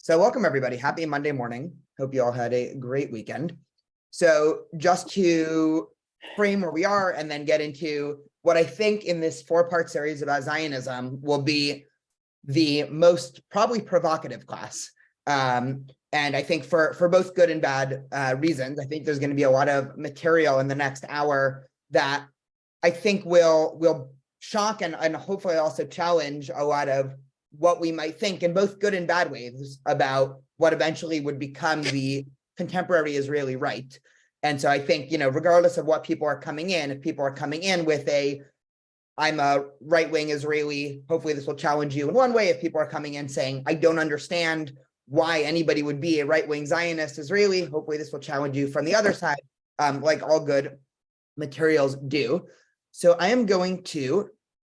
So welcome everybody. Happy Monday morning. Hope you all had a great weekend. So just to frame where we are and then get into what I think in this four-part series about Zionism will be the most probably provocative class. And I think for both good and bad reasons. I think there's going to be a lot of material in the next hour that I think will shock and hopefully also challenge a lot of what we might think in both good and bad ways about what eventually would become the contemporary Israeli right. And so I think, regardless of what people are coming in, if people are coming in with I'm a right-wing Israeli, hopefully this will challenge you in one way. If people are coming in saying, I don't understand why anybody would be a right-wing Zionist Israeli, hopefully this will challenge you from the other side, like all good materials do. So I am going to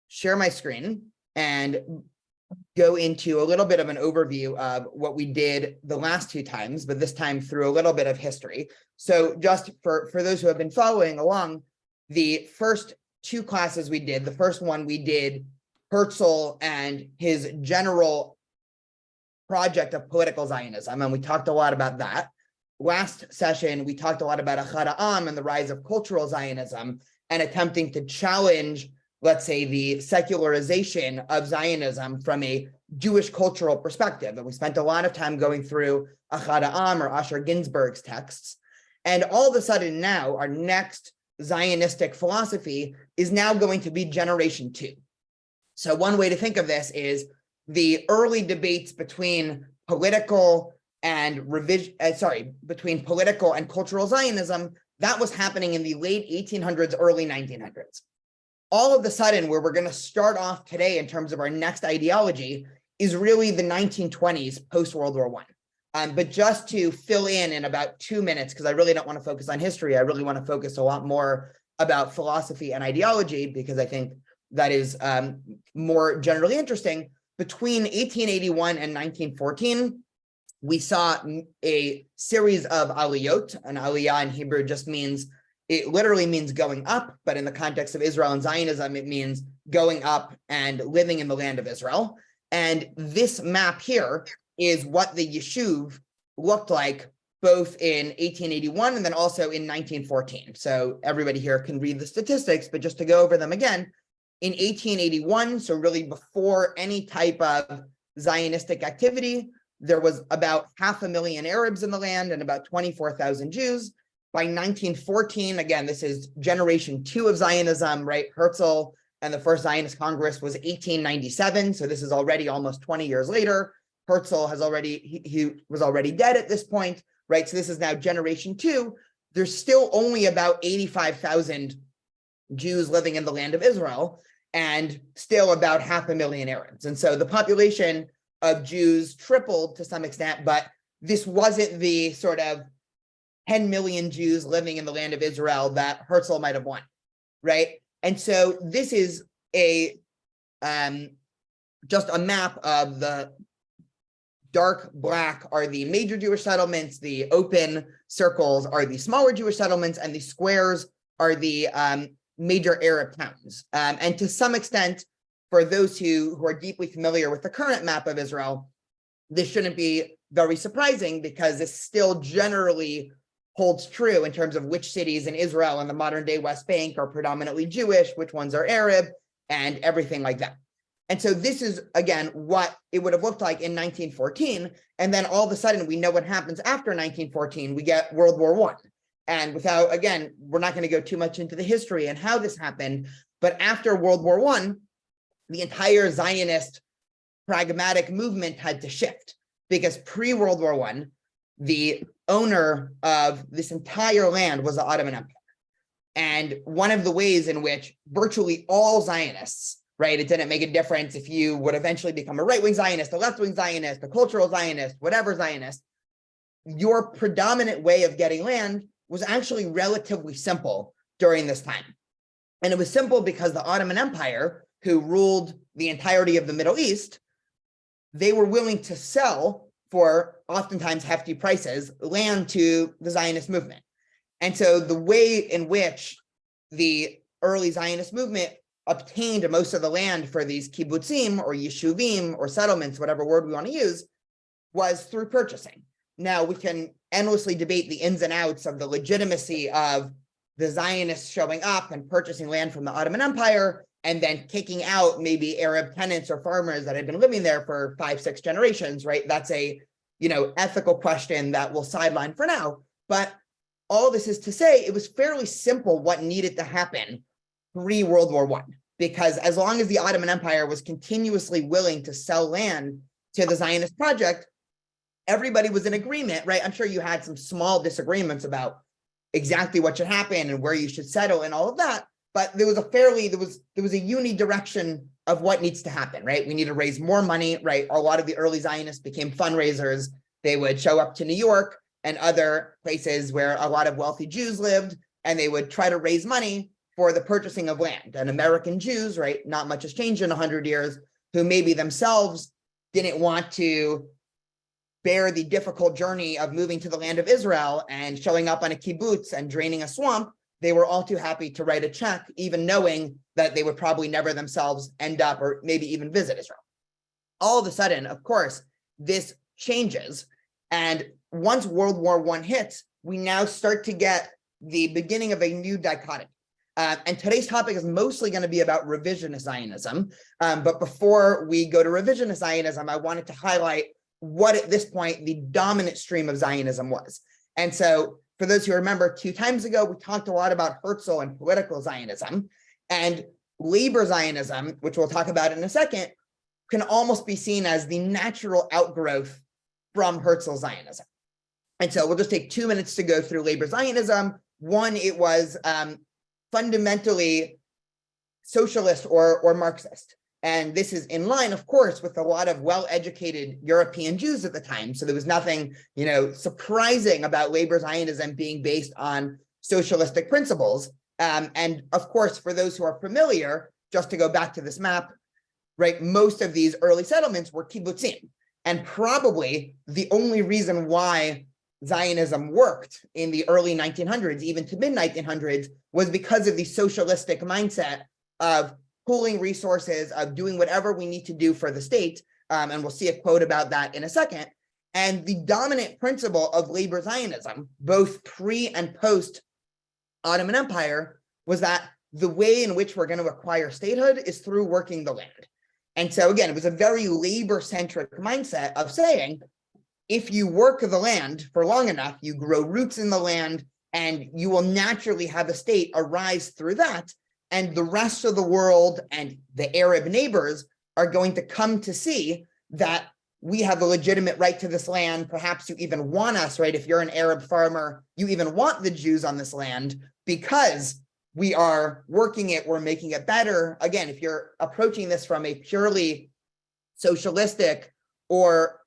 share my screen and go into a little bit of an overview of what we did the last two times, but this time through a little bit of history. So just for those who have been following along, the first two classes we did, the first one we did Herzl and his general project of political Zionism, and we talked a lot about that. Last session, we talked a lot about Achad Ha'am and the rise of cultural Zionism and attempting to challenge, let's say, the secularization of Zionism from a Jewish cultural perspective. And we spent a lot of time going through Achad Ha'am or Asher Ginsburg's texts. And all of a sudden now, our next Zionistic philosophy is now going to be generation 2. So one way to think of this is the early debates between political and between political and cultural Zionism, that was happening in the late 1800s, early 1900s. All of a sudden, where we're going to start off today in terms of our next ideology is really the 1920s, post-World War I. But just to fill in about 2 minutes, because I really don't want to focus on history, I really want to focus a lot more about philosophy and ideology, because I think that is more generally interesting. Between 1881 and 1914, we saw a series of aliyot. An aliyah in Hebrew just means, it literally means going up, but in the context of Israel and Zionism, it means going up and living in the land of Israel. And this map here is what the Yishuv looked like both in 1881 and then also in 1914. So everybody here can read the statistics, but just to go over them again, in 1881, so really before any type of Zionistic activity, there was about 500,000 Arabs in the land and about 24,000 Jews. By 1914, again, this is generation 2 of Zionism, right? Herzl and the first Zionist Congress was 1897. So this is already almost 20 years later. Herzl has he was already dead at this point, right? So this is now generation 2. There's still only about 85,000 Jews living in the land of Israel and still about 500,000 Arabs. And so the population of Jews tripled to some extent, but this wasn't the sort of 10 million Jews living in the land of Israel that Herzl might have won, right? And so this is a just a map of the dark black are the major Jewish settlements, the open circles are the smaller Jewish settlements, and the squares are the major Arab towns. And to some extent, for those who are deeply familiar with the current map of Israel, this shouldn't be very surprising because this still generally holds true in terms of which cities in Israel and the modern day West Bank are predominantly Jewish, which ones are Arab, and everything like that. And so this is, again, what it would have looked like in 1914. And then all of a sudden, we know what happens after 1914. We get World War I. And without, again, we're not going to go too much into the history and how this happened. But after World War I, the entire Zionist pragmatic movement had to shift because pre-World War I, the owner of this entire land was the Ottoman Empire. And one of the ways in which virtually all Zionists, right, it didn't make a difference if you would eventually become a right-wing Zionist, a left-wing Zionist, a cultural Zionist, whatever Zionist, your predominant way of getting land was actually relatively simple during this time. And it was simple because the Ottoman Empire, who ruled the entirety of the Middle East, they were willing to sell for oftentimes hefty prices land to the Zionist movement. And so the way in which the early Zionist movement obtained most of the land for these kibbutzim or yeshuvim or settlements, whatever word we want to use, was through purchasing. Now, we can endlessly debate the ins and outs of the legitimacy of the Zionists showing up and purchasing land from the Ottoman Empire and then kicking out maybe Arab tenants or farmers that had been living there for 5-6 generations, right? That's a, ethical question that we'll sideline for now. But all this is to say, it was fairly simple what needed to happen pre-World War I, because as long as the Ottoman Empire was continuously willing to sell land to the Zionist project, everybody was in agreement, right? I'm sure you had some small disagreements about exactly what should happen and where you should settle and all of that, but there was a unidirection of what needs to happen, right? We need to raise more money, right? A lot of the early Zionists became fundraisers. They would show up to New York and other places where a lot of wealthy Jews lived, and they would try to raise money for the purchasing of land. And American Jews, right, not much has changed in 100 years, who maybe themselves didn't want to bear the difficult journey of moving to the land of Israel and showing up on a kibbutz and draining a swamp, they were all too happy to write a check, even knowing that they would probably never themselves end up or maybe even visit Israel. All of a sudden, of course, this changes. And once World War I hits, we now start to get the beginning of a new dichotomy. And today's topic is mostly going to be about revisionist Zionism. But before we go to revisionist Zionism, I wanted to highlight what at this point the dominant stream of Zionism was. And so for those who remember, 2 times ago, we talked a lot about Herzl and political Zionism, and labor Zionism, which we'll talk about in a second, can almost be seen as the natural outgrowth from Herzl Zionism. And so we'll just take 2 minutes to go through labor Zionism. One, it was fundamentally socialist or Marxist. And this is in line, of course, with a lot of well-educated European Jews at the time. So there was nothing, surprising about labor Zionism being based on socialistic principles. And of course, for those who are familiar, just to go back to this map, right, most of these early settlements were kibbutzim. And probably the only reason why Zionism worked in the early 1900s, even to mid-1900s, was because of the socialistic mindset of pooling resources, of doing whatever we need to do for the state. And we'll see a quote about that in a second. And the dominant principle of labor Zionism, both pre and post Ottoman Empire, was that the way in which we're going to acquire statehood is through working the land. And so again, it was a very labor-centric mindset of saying, if you work the land for long enough, you grow roots in the land, and you will naturally have a state arise through that. And the rest of the world and the Arab neighbors are going to come to see that we have a legitimate right to this land. Perhaps you even want us, right? If you're an Arab farmer, you even want the Jews on this land because we are working it, we're making it better. Again, if you're approaching this from a purely socialistic or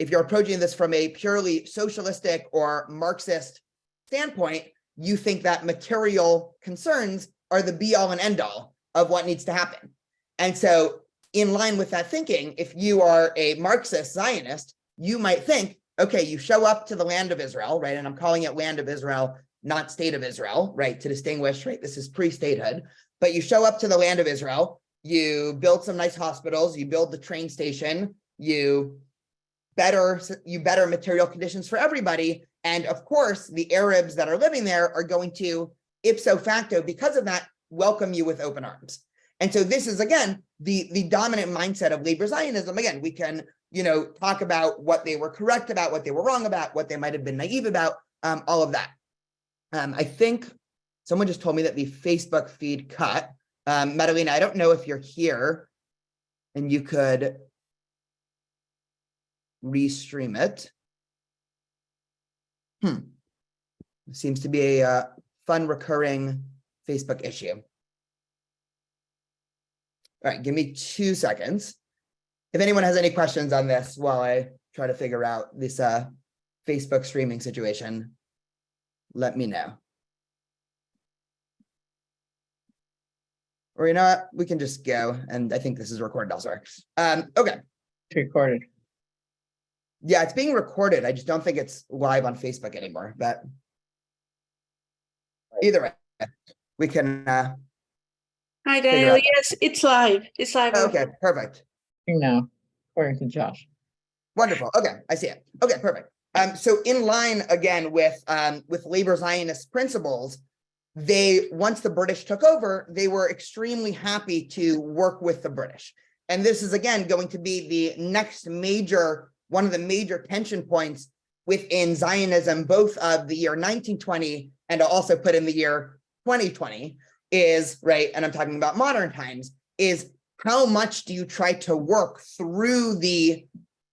if you're approaching this from a purely socialistic or Marxist standpoint, you think that material concerns are the be all and end all of what needs to happen. And so in line with that thinking, if you are a Marxist Zionist, you might think, okay, you show up to the land of Israel, right? And I'm calling it land of Israel, not state of Israel, right? To distinguish, right? This is pre-statehood, but you show up to the land of Israel, you build some nice hospitals, you build the train station, you better material conditions for everybody. And of course, the Arabs that are living there are going to, ipso facto, because of that, welcome you with open arms. And so this is, again, the dominant mindset of labor Zionism. Again, we can, talk about what they were correct about, what they were wrong about, what they might have been naive about, all of that. I think someone just told me that the Facebook feed cut. Madalena, I don't know if you're here and you could restream it. Seems to be a fun recurring Facebook issue. All right, give me 2 seconds. If anyone has any questions on this while I try to figure out this Facebook streaming situation, let me know. Or you know what, we can just go, and I think this is recorded elsewhere. Okay. It's recorded. Yeah, it's being recorded. I just don't think it's live on Facebook anymore, but either way, we can Hi, Daniel. Yes, it's live. It's live. Okay, perfect. No, according to Josh. Wonderful. Okay, I see it. Okay, perfect. So in line again with labor Zionist principles, once the British took over, they were extremely happy to work with the British. And this is again going to be the next one of the major tension points within Zionism, both of the year 1920 and I'll also put in the year 2020 is, right, and I'm talking about modern times, is how much do you try to work through the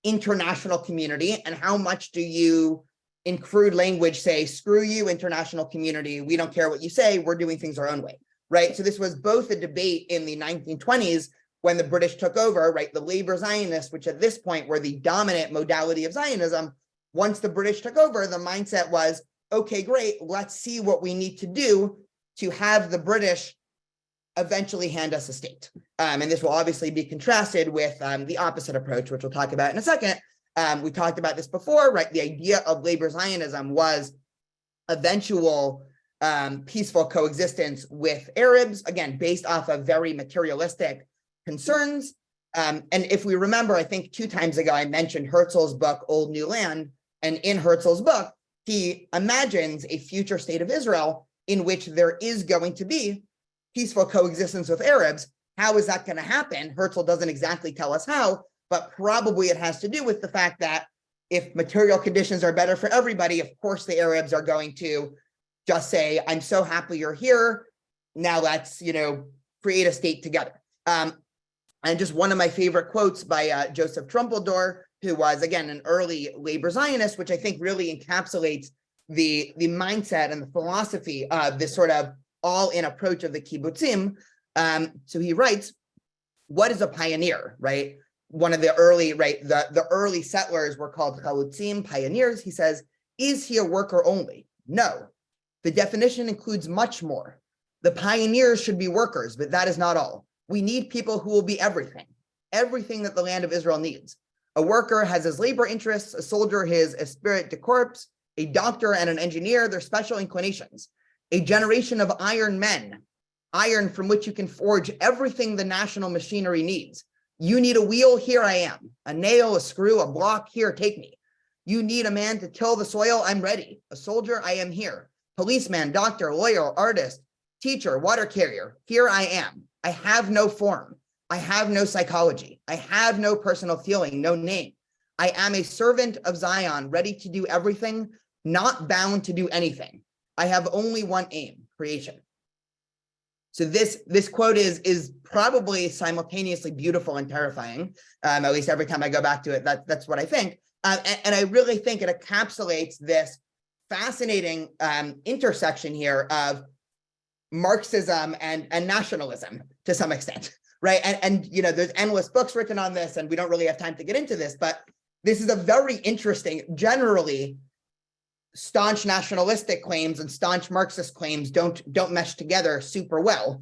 international community and how much do you, in crude language, say, screw you, international community, we don't care what you say, we're doing things our own way, right? So this was both a debate in the 1920s when the British took over, right? The labor Zionists, which at this point were the dominant modality of Zionism, once the British took over, the mindset was, okay, great, let's see what we need to do to have the British eventually hand us a state. And this will obviously be contrasted with the opposite approach, which we'll talk about in a second. We talked about this before, right? The idea of labor Zionism was eventual peaceful coexistence with Arabs, again, based off of very materialistic concerns. And if we remember, I think 2 times ago, I mentioned Herzl's book, Old New Land. And in Herzl's book, he imagines a future state of Israel in which there is going to be peaceful coexistence with Arabs. How is that going to happen? Herzl doesn't exactly tell us how, but probably it has to do with the fact that if material conditions are better for everybody, of course, the Arabs are going to just say, I'm so happy you're here. Now let's, create a state together. And just one of my favorite quotes by Joseph Trumpeldor, who was, again, an early labor Zionist, which I think really encapsulates the mindset and the philosophy of this sort of all-in approach of the kibbutzim. So he writes, what is a pioneer, right? One of the early, right, the early settlers were called chalutzim, pioneers. He says, is he a worker only? No. The definition includes much more. The pioneers should be workers, but that is not all. We need people who will be everything that the land of Israel needs. A worker has his labor interests, a soldier his esprit de corps, a doctor and an engineer their special inclinations. A generation of iron men, iron from which you can forge everything the national machinery needs. You need a wheel, here I am. A nail, a screw, a block, here, take me. You need a man to till the soil, I'm ready. A soldier, I am here. Policeman, doctor, lawyer, artist, teacher, water carrier, here I am. I have no form. I have no psychology. I have no personal feeling, no name. I am a servant of Zion, ready to do everything, not bound to do anything. I have only one aim, creation. So this quote is probably simultaneously beautiful and terrifying. At least every time I go back to it, that's what I think. And I really think it encapsulates this fascinating intersection here of Marxism and nationalism to some extent, right? And there's endless books written on this, and we don't really have time to get into this, but this is a very interesting, generally, staunch nationalistic claims and staunch Marxist claims don't mesh together super well,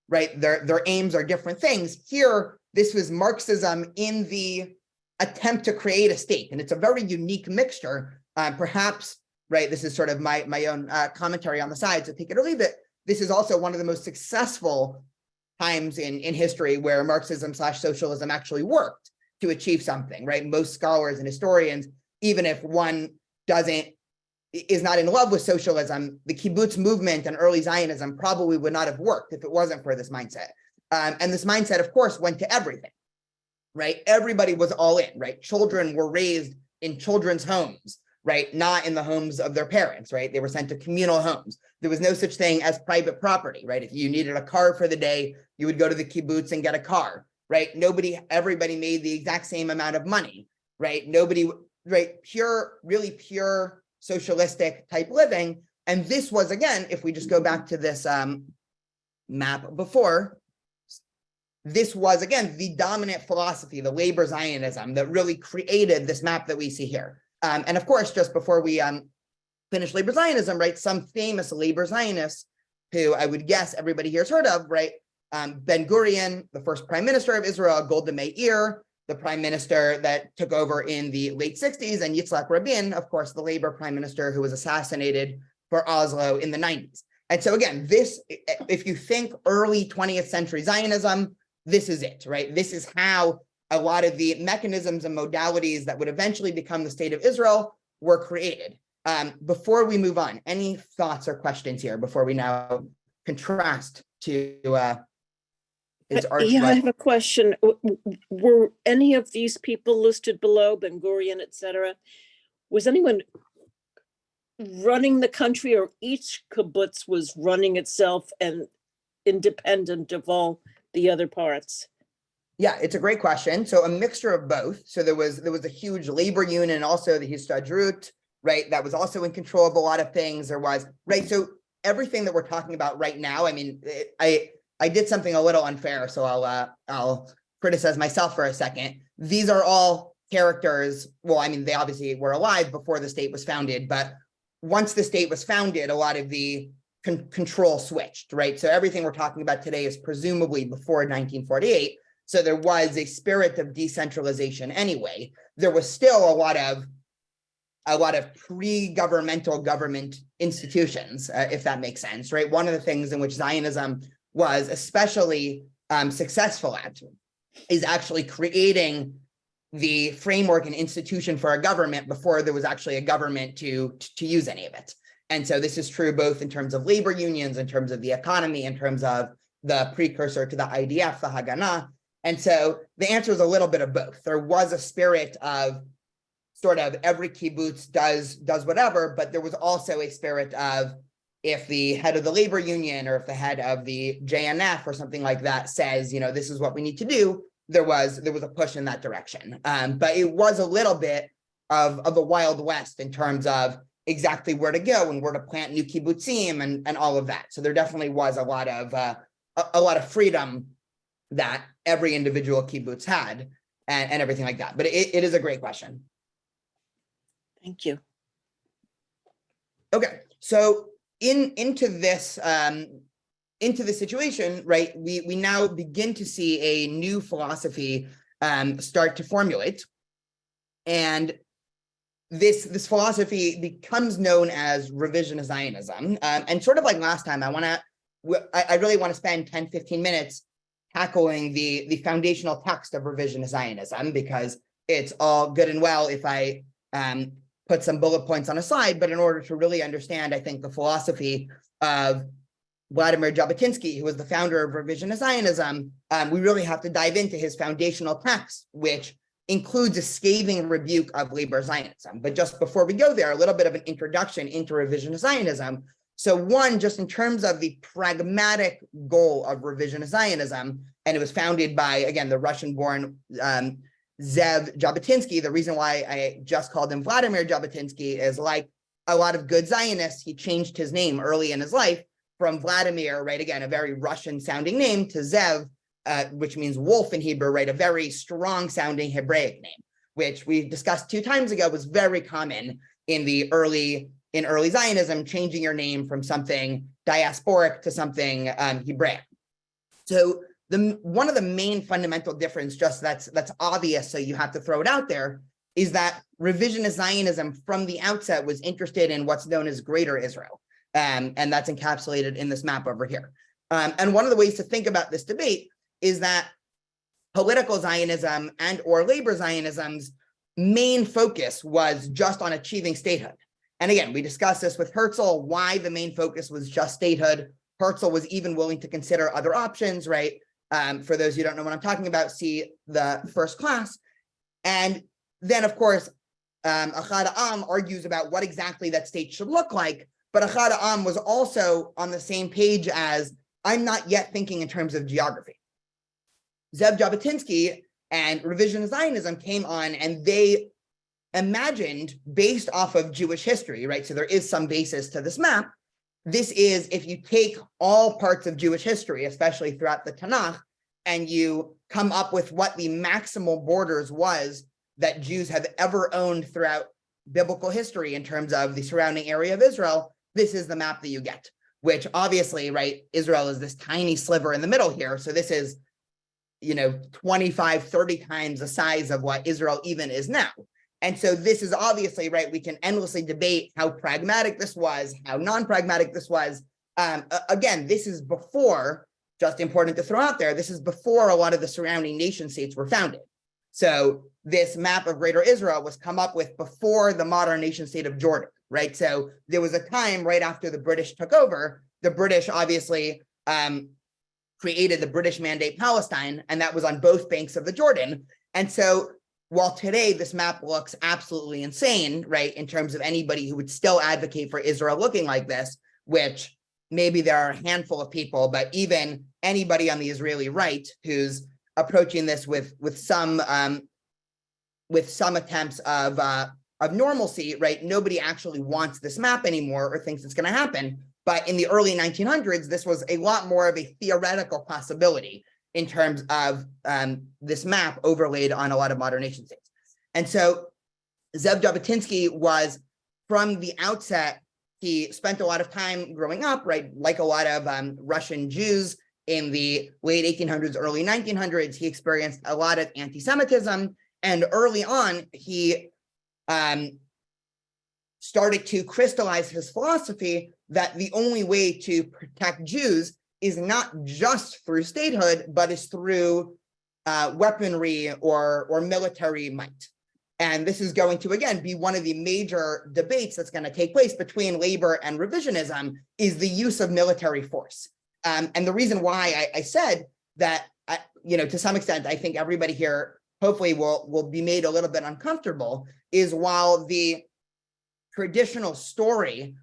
right? Their aims are different things. Here, this was Marxism in the attempt to create a state, and it's a very unique mixture. Perhaps, right, this is sort of my own commentary on the side, so take it or leave it. This is also one of the most successful times in history where Marxism/socialism actually worked to achieve something, right? Most scholars and historians, even if one is not in love with socialism, the kibbutz movement and early Zionism probably would not have worked if it wasn't for this mindset. And this mindset, of course, went to everything, right? Everybody was all in, right? Children were raised in children's homes, right? Not in the homes of their parents, right? They were sent to communal homes. There was no such thing as private property, right? If you needed a car for the day, you would go to the kibbutz and get a car, right? Everybody made the exact same amount of money, right? Right? Really pure socialistic type living. And this was, again, if we just go back to this map before, this was, again, the dominant philosophy, the labor Zionism that really created this map that we see here. And of course, just before we finish labor Zionism, right, some famous labor Zionists who I would guess everybody here has heard of, right? Ben Gurion, the first prime minister of Israel, Golda Meir, the prime minister that took over in the late 60s, and Yitzhak Rabin, of course, the labor prime minister who was assassinated for Oslo in the 90s. And so again, this, if you think early 20th century Zionism, this is it, right? This is how a lot of the mechanisms and modalities that would eventually become the state of Israel were created. Before we move on, any thoughts or questions here before we now contrast to his arch? Yeah, I have a question. Were any of these people listed below, Ben Gurion, etc.? Was anyone running the country, or each kibbutz was running itself and independent of all the other parts? Yeah, it's a great question. So a mixture of both. So there was a huge labor union, and also the Histadrut, right? That was also in control of a lot of things. There was, right? So everything that we're talking about right now, I mean, I did something a little unfair, so I'll criticize myself for a second. These are all characters. Well, I mean, they obviously were alive before the state was founded, but once the state was founded, a lot of the control switched, right? So everything we're talking about today is presumably before 1948. So there was a spirit of decentralization anyway. There was still a lot of pre-governmental government institutions, if that makes sense, right? One of the things in which Zionism was especially successful at is actually creating the framework and institution for a government before there was actually a government to use any of it. And so this is true both in terms of labor unions, in terms of the economy, in terms of the precursor to the IDF, the Haganah. And so the answer is a little bit of both. There was a spirit of sort of every kibbutz does whatever, but there was also a spirit of, if the head of the labor union or if the head of the JNF or something like that says, you know, this is what we need to do, there was a push in that direction. But it was a little bit of a Wild West in terms of exactly where to go and where to plant new kibbutzim and all of that. So there definitely was a lot of freedom that every individual kibbutz had and everything like that. But it is a great question. Thank you. Okay, so into this situation, right? We now begin to see a new philosophy start to formulate, and this philosophy becomes known as Revisionist Zionism. And sort of like last time, I really want to spend 10-15 minutes tackling the foundational text of Revisionist Zionism, because it's all good and well if I put some bullet points on a slide, but in order to really understand, I think, the philosophy of Vladimir Jabotinsky, who was the founder of Revisionist Zionism, we really have to dive into his foundational text, which includes a scathing rebuke of labor Zionism. But just before we go there, a little bit of an introduction into Revisionist Zionism. So one, just in terms of the pragmatic goal of Revisionist Zionism, and it was founded by, again, the Russian-born Zev Jabotinsky. The reason why I just called him Vladimir Jabotinsky is, like a lot of good Zionists, he changed his name early in his life from Vladimir, right, again, a very Russian-sounding name, to Zev, which means wolf in Hebrew, right, a very strong-sounding Hebraic name, which we discussed 2 times ago was very common in early Zionism, changing your name from something diasporic to something Hebraic. So one of the main fundamental difference, just that's obvious, so you have to throw it out there, is that Revisionist Zionism from the outset was interested in what's known as Greater Israel. And that's encapsulated in this map over here. And one of the ways to think about this debate is that political Zionism and or labor Zionism's main focus was just on achieving statehood. And again, we discussed this with Herzl, why the main focus was just statehood. Herzl was even willing to consider other options, right? For those who don't know what I'm talking about, see the first class. And then, of course, Achad Am argues about what exactly that state should look like. But Achad Am was also on the same page as, I'm not yet thinking in terms of geography. Zev Jabotinsky and Revisionist Zionism came on, and they imagined, based off of Jewish history, right? So there is some basis to this map. This is, if you take all parts of Jewish history, especially throughout the Tanakh, and you come up with what the maximal borders was that Jews have ever owned throughout biblical history in terms of the surrounding area of Israel, this is the map that you get, which obviously, right, Israel is this tiny sliver in the middle here. So this is, 25, 30 times the size of what Israel even is now. And so this is obviously, right, we can endlessly debate how pragmatic this was, how non-pragmatic this was. Again, this is before, just important to throw out there, this is before a lot of the surrounding nation states were founded. So this map of Greater Israel was come up with before the modern nation state of Jordan, right? So there was a time right after the British took over, the British obviously created the British Mandate Palestine, and that was on both banks of the Jordan. And so while today this map looks absolutely insane, right, in terms of anybody who would still advocate for Israel looking like this, which maybe there are a handful of people, but even anybody on the Israeli right who's approaching this with some attempts of normalcy, right? Nobody actually wants this map anymore or thinks it's going to happen. But in the early 1900s, this was a lot more of a theoretical possibility in terms of this map overlaid on a lot of modern nation states. And so Zev Jabotinsky was, from the outset, he spent a lot of time growing up, right? Like a lot of Russian Jews in the late 1800s, early 1900s, he experienced a lot of anti-Semitism. And early on, he started to crystallize his philosophy that the only way to protect Jews is not just through statehood, but is through weaponry or military might. And this is going to, again, be one of the major debates that's going to take place between labor and revisionism, is the use of military force. And the reason why I said that, to some extent, I think everybody here hopefully will be made a little bit uncomfortable, is while the traditional story,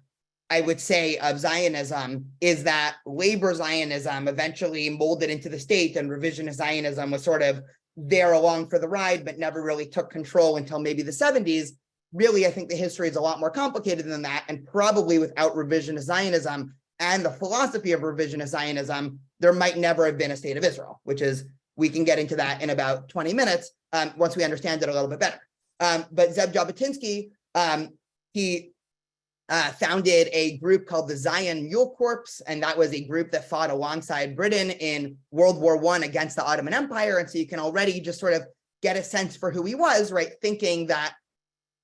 I would say, of Zionism is that labor Zionism eventually molded into the state, and revisionist Zionism was sort of there along for the ride, but never really took control until maybe the 70s. Really, I think the history is a lot more complicated than that, and probably without revisionist Zionism and the philosophy of revisionist Zionism, there might never have been a state of Israel, which is, we can get into that in about 20 minutes once we understand it a little bit better. But Zev Jabotinsky, he founded a group called the Zion Mule Corps, and that was a group that fought alongside Britain in World War I against the Ottoman Empire. And so you can already just sort of get a sense for who he was, right? Thinking that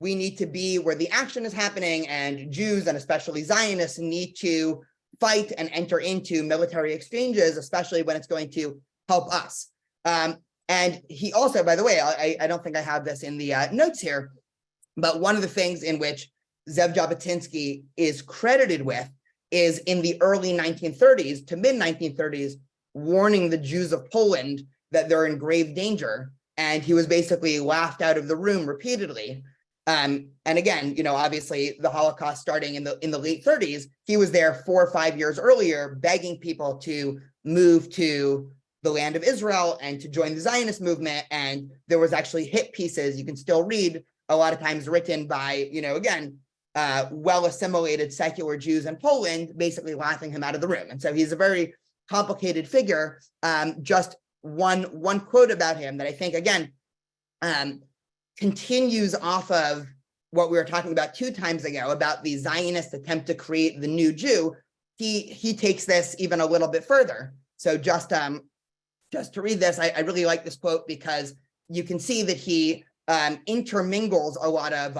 we need to be where the action is happening, and Jews, and especially Zionists, need to fight and enter into military exchanges, especially when it's going to help us. And he also, by the way, I don't think I have this in the notes here, but one of the things in which Zev Jabotinsky is credited with is in the early 1930s to mid 1930s, warning the Jews of Poland that they're in grave danger. And he was basically laughed out of the room repeatedly. And again, obviously the Holocaust starting in the late 30s, he was there 4 or 5 years earlier, begging people to move to the land of Israel and to join the Zionist movement. And there was actually hit pieces you can still read, a lot of times written by, again, well-assimilated secular Jews in Poland, basically laughing him out of the room. And so he's a very complicated figure. Just one quote about him that I think, again, continues off of what we were talking about 2 times ago, about the Zionist attempt to create the new Jew. He takes this even a little bit further. So just to read this, I really like this quote, because you can see that he intermingles a lot of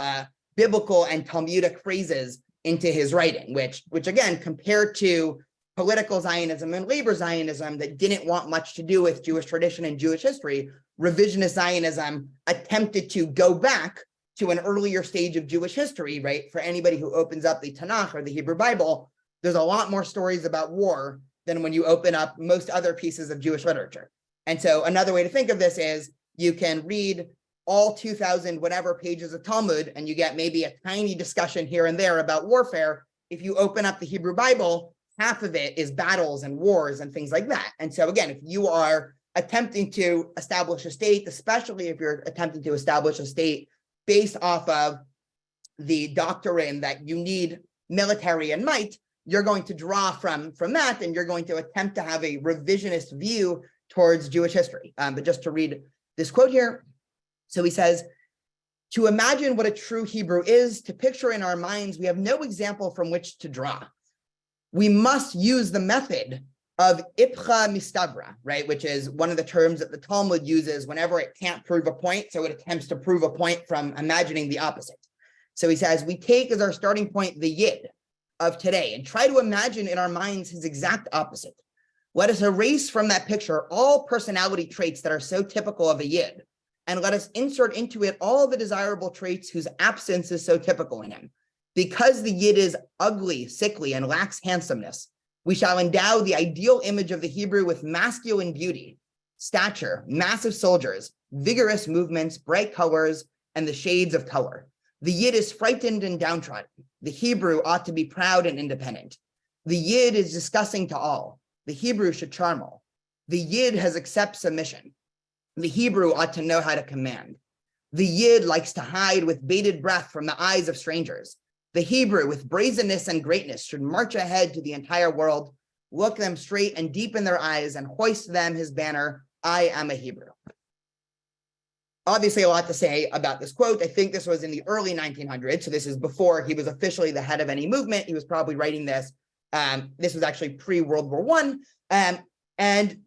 biblical and Talmudic phrases into his writing, which again, compared to political Zionism and labor Zionism that didn't want much to do with Jewish tradition and Jewish history, revisionist Zionism attempted to go back to an earlier stage of Jewish history, right? For anybody who opens up the Tanakh or the Hebrew Bible, there's a lot more stories about war than when you open up most other pieces of Jewish literature. And so another way to think of this is, you can read all 2,000 whatever pages of Talmud, and you get maybe a tiny discussion here and there about warfare. If you open up the Hebrew Bible, half of it is battles and wars and things like that. And so again, if you are attempting to establish a state, especially if you're attempting to establish a state based off of the doctrine that you need military and might, you're going to draw from that, and you're going to attempt to have a revisionist view towards Jewish history. But just to read this quote here. So he says, "To imagine what a true Hebrew is, to picture in our minds, we have no example from which to draw. We must use the method of ipcha mistabra," right? Which is one of the terms that the Talmud uses whenever it can't prove a point. So it attempts to prove a point from imagining the opposite. So he says, we take as our starting point the Yid of today and try to imagine in our minds his exact opposite. Let us erase from that picture all personality traits that are so typical of a Yid. and let us insert into it all the desirable traits whose absence is so typical in him. Because the Yid is ugly, sickly, and lacks handsomeness, we shall endow the ideal image of the Hebrew with masculine beauty, stature, massive soldiers, vigorous movements, bright colors, and the shades of color. The Yid is frightened and downtrodden. The Hebrew ought to be proud and independent. The Yid is disgusting to all. The Hebrew should charm all. The Yid has accept submission. The Hebrew ought to know how to command. The Yid likes to hide with bated breath from the eyes of strangers. The Hebrew, with brazenness and greatness, should march ahead to the entire world, look them straight and deep in their eyes, and hoist them his banner, I am a Hebrew. Obviously, a lot to say about this quote. I think this was in the early 1900s, so this is before he was officially the head of any movement. He was probably writing this. This was actually pre-World War I. And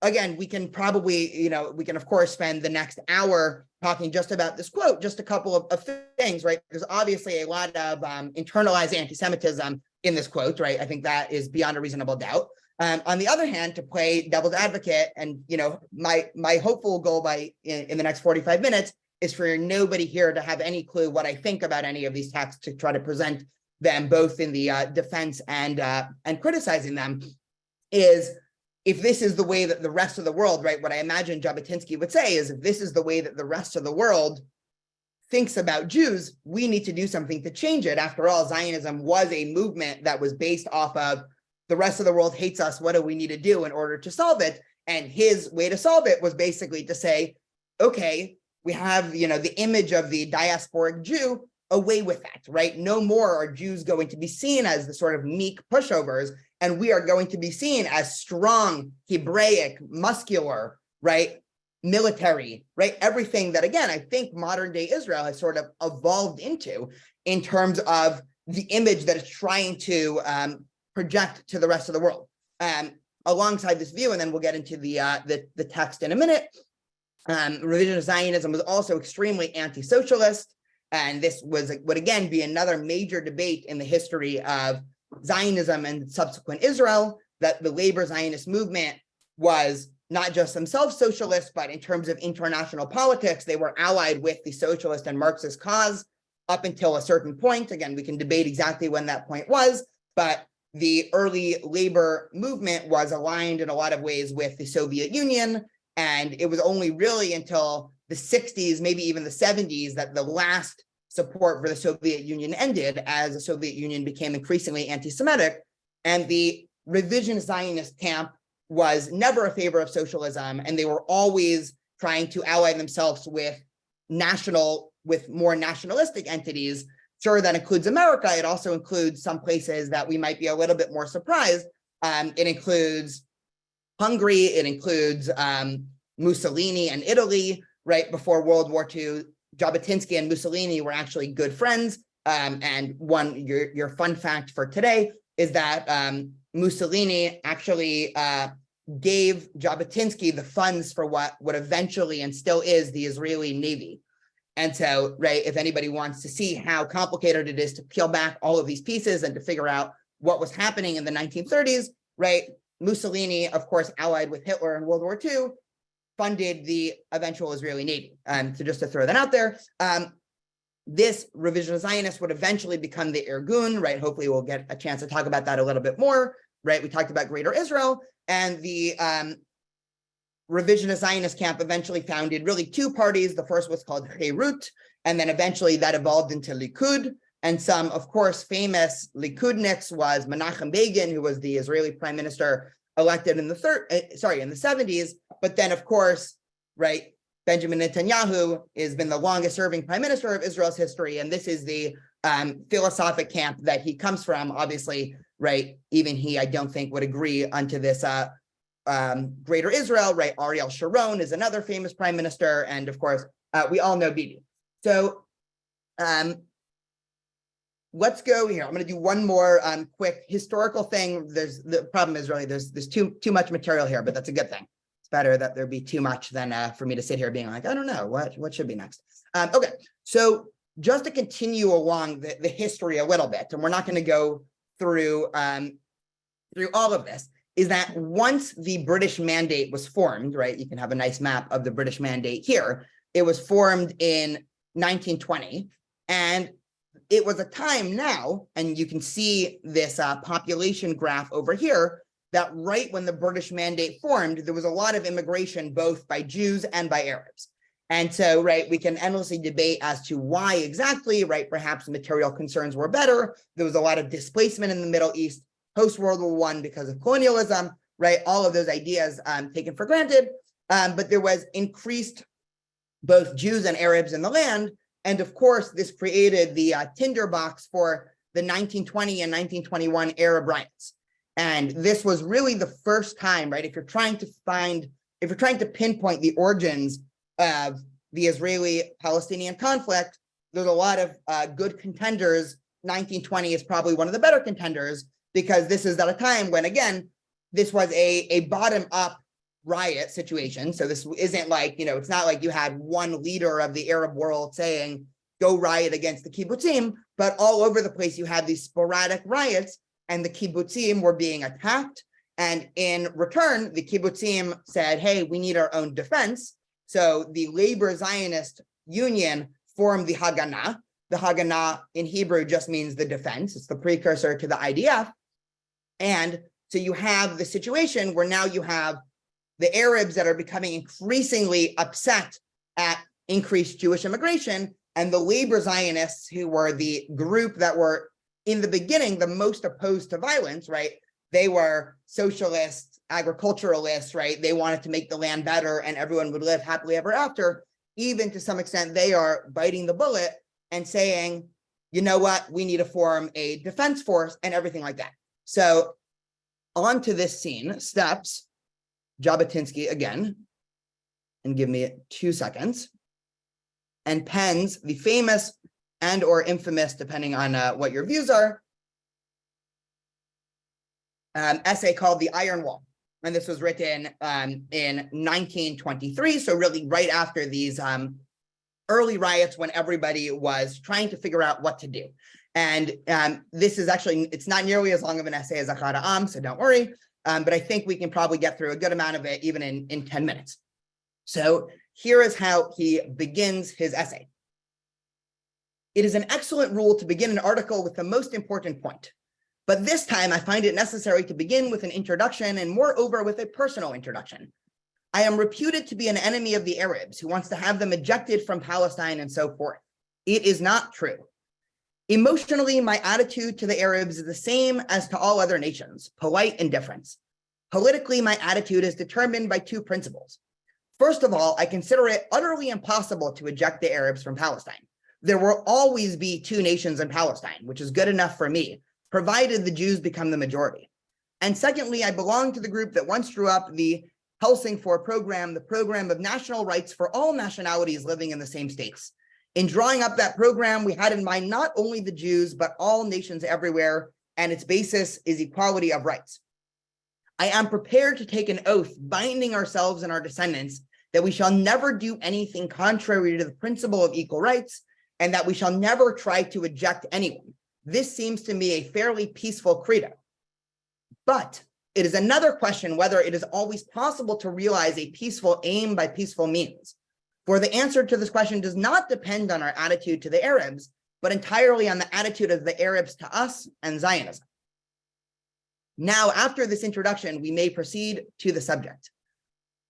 again, we can probably, we can, of course, spend the next hour talking just about this quote, just a couple of things, right? There's obviously a lot of internalized anti-Semitism in this quote, right? I think that is beyond a reasonable doubt. On the other hand, to play devil's advocate, and my hopeful goal in the next 45 minutes is for nobody here to have any clue what I think about any of these texts, to try to present them both in the defense and criticizing them, is if this is the way that the rest of the world, right, what I imagine Jabotinsky would say is, if this is the way that the rest of the world thinks about Jews, we need to do something to change it. After all, Zionism was a movement that was based off of the rest of the world hates us, what do we need to do in order to solve it? And his way to solve it was basically to say, okay, we have, the image of the diasporic Jew, away with that, right? No more are Jews going to be seen as the sort of meek pushovers, and we are going to be seen as strong, Hebraic, muscular, right? Military, right? Everything that, again, I think modern day Israel has sort of evolved into in terms of the image that it's trying to project to the rest of the world. Alongside this view, and then we'll get into the text in a minute, revisionist Zionism was also extremely anti-socialist, and this would again be another major debate in the history of Zionism and subsequent Israel, that the labor Zionist movement was not just themselves socialist, but in terms of international politics, they were allied with the socialist and Marxist cause up until a certain point. Again, we can debate exactly when that point was, but the early labor movement was aligned in a lot of ways with the Soviet Union. And it was only really until the 60s, maybe even the 70s, that the last support for the Soviet Union ended, as the Soviet Union became increasingly anti-Semitic. And the revisionist Zionist camp was never a favor of socialism, and they were always trying to ally themselves with more nationalistic entities. Sure, that includes America. It also includes some places that we might be a little bit more surprised. It includes Hungary. It includes Mussolini and Italy. Right before World War II, Jabotinsky and Mussolini were actually good friends. And your fun fact for today is that Mussolini actually gave Jabotinsky the funds for what eventually and still is the Israeli Navy. And so, right, if anybody wants to see how complicated it is to peel back all of these pieces and to figure out what was happening in the 1930s, right, Mussolini, of course, allied with Hitler in World War II, funded the eventual Israeli Navy. So just to throw that out there, this revisionist Zionist would eventually become the Irgun, right? Hopefully we'll get a chance to talk about that a little bit more, right? We talked about Greater Israel, and the revisionist Zionist camp eventually founded really two parties. The first was called Cherut, and then eventually that evolved into Likud. And some, of course, famous Likudniks was Menachem Begin, who was the Israeli prime minister elected in the 70s. But then, of course, right, Benjamin Netanyahu has been the longest serving prime minister of Israel's history. And this is the philosophic camp that he comes from, obviously, right? Even he, I don't think, would agree unto this Greater Israel, right? Ariel Sharon is another famous prime minister. And of course, we all know Bibi. So let's go here. I'm going to do one more quick historical thing. The problem is really there's too much material here, but that's a good thing. It's better that there be too much than for me to sit here being like, I don't know, what should be next. Okay, so just to continue along the history a little bit, and we're not going to go through all of this, is that once the British Mandate was formed, right, you can have a nice map of the British Mandate here, It was formed in 1920, and it was a time now, and you can see this population graph over here, that right when the British Mandate formed, there was a lot of immigration, both by Jews and by Arabs. And so, right, we can endlessly debate as to why exactly, right? Perhaps material concerns were better. There was a lot of displacement in the Middle East post-World War I because of colonialism, right? All of those ideas taken for granted. But there was increased both Jews and Arabs in the land. And of course, this created the tinderbox for the 1920 and 1921 Arab riots. And this was really the first time, right? If you're trying to pinpoint the origins of the Israeli-Palestinian conflict, there's a lot of good contenders. 1920 is probably one of the better contenders, because this is at a time when, again, this was a bottom-up riot situation. So this isn't like, it's not like you had one leader of the Arab world saying, go riot against the kibbutzim, but all over the place, you had these sporadic riots, and the kibbutzim were being attacked. And in return, the kibbutzim said, hey, we need our own defense. So the labor Zionist union formed the Haganah. The Haganah in Hebrew just means the defense. It's the precursor to the IDF. And so you have the situation where now you have the Arabs that are becoming increasingly upset at increased Jewish immigration, and the labor Zionists, who were the group that were in the beginning the most opposed to violence, right? They were socialists, agriculturalists, right? They wanted to make the land better and everyone would live happily ever after. Even to some extent, they are biting the bullet and saying, you know what, we need to form a defense force and everything like that. So onto this scene steps Jabotinsky again, and give me 2 seconds, and pens the famous and or infamous, depending on what your views are, essay called The Iron Wall. And this was written in 1923, so really right after these early riots when everybody was trying to figure out what to do. And this is actually, it's not nearly as long of an essay as Achad Ha'am, so don't worry. But I think we can probably get through a good amount of it even in 10 minutes. So here is how he begins his essay. It is an excellent rule to begin an article with the most important point. But this time I find it necessary to begin with an introduction, and moreover with a personal introduction. I am reputed to be an enemy of the Arabs who wants to have them ejected from Palestine and so forth. It is not true. Emotionally, my attitude to the Arabs is the same as to all other nations, polite indifference. Politically, my attitude is determined by 2 principles. First of all, I consider it utterly impossible to eject the Arabs from Palestine. There will always be 2 nations in Palestine, which is good enough for me, provided the Jews become the majority. And secondly, I belong to the group that once drew up the Helsingfors program, the program of national rights for all nationalities living in the same states. In drawing up that program, we had in mind not only the Jews, but all nations everywhere, and its basis is equality of rights. I am prepared to take an oath binding ourselves and our descendants that we shall never do anything contrary to the principle of equal rights, and that we shall never try to eject anyone. This seems to me a fairly peaceful credo. But it is another question whether it is always possible to realize a peaceful aim by peaceful means. For the answer to this question does not depend on our attitude to the Arabs, but entirely on the attitude of the Arabs to us and Zionism. Now, after this introduction, we may proceed to the subject.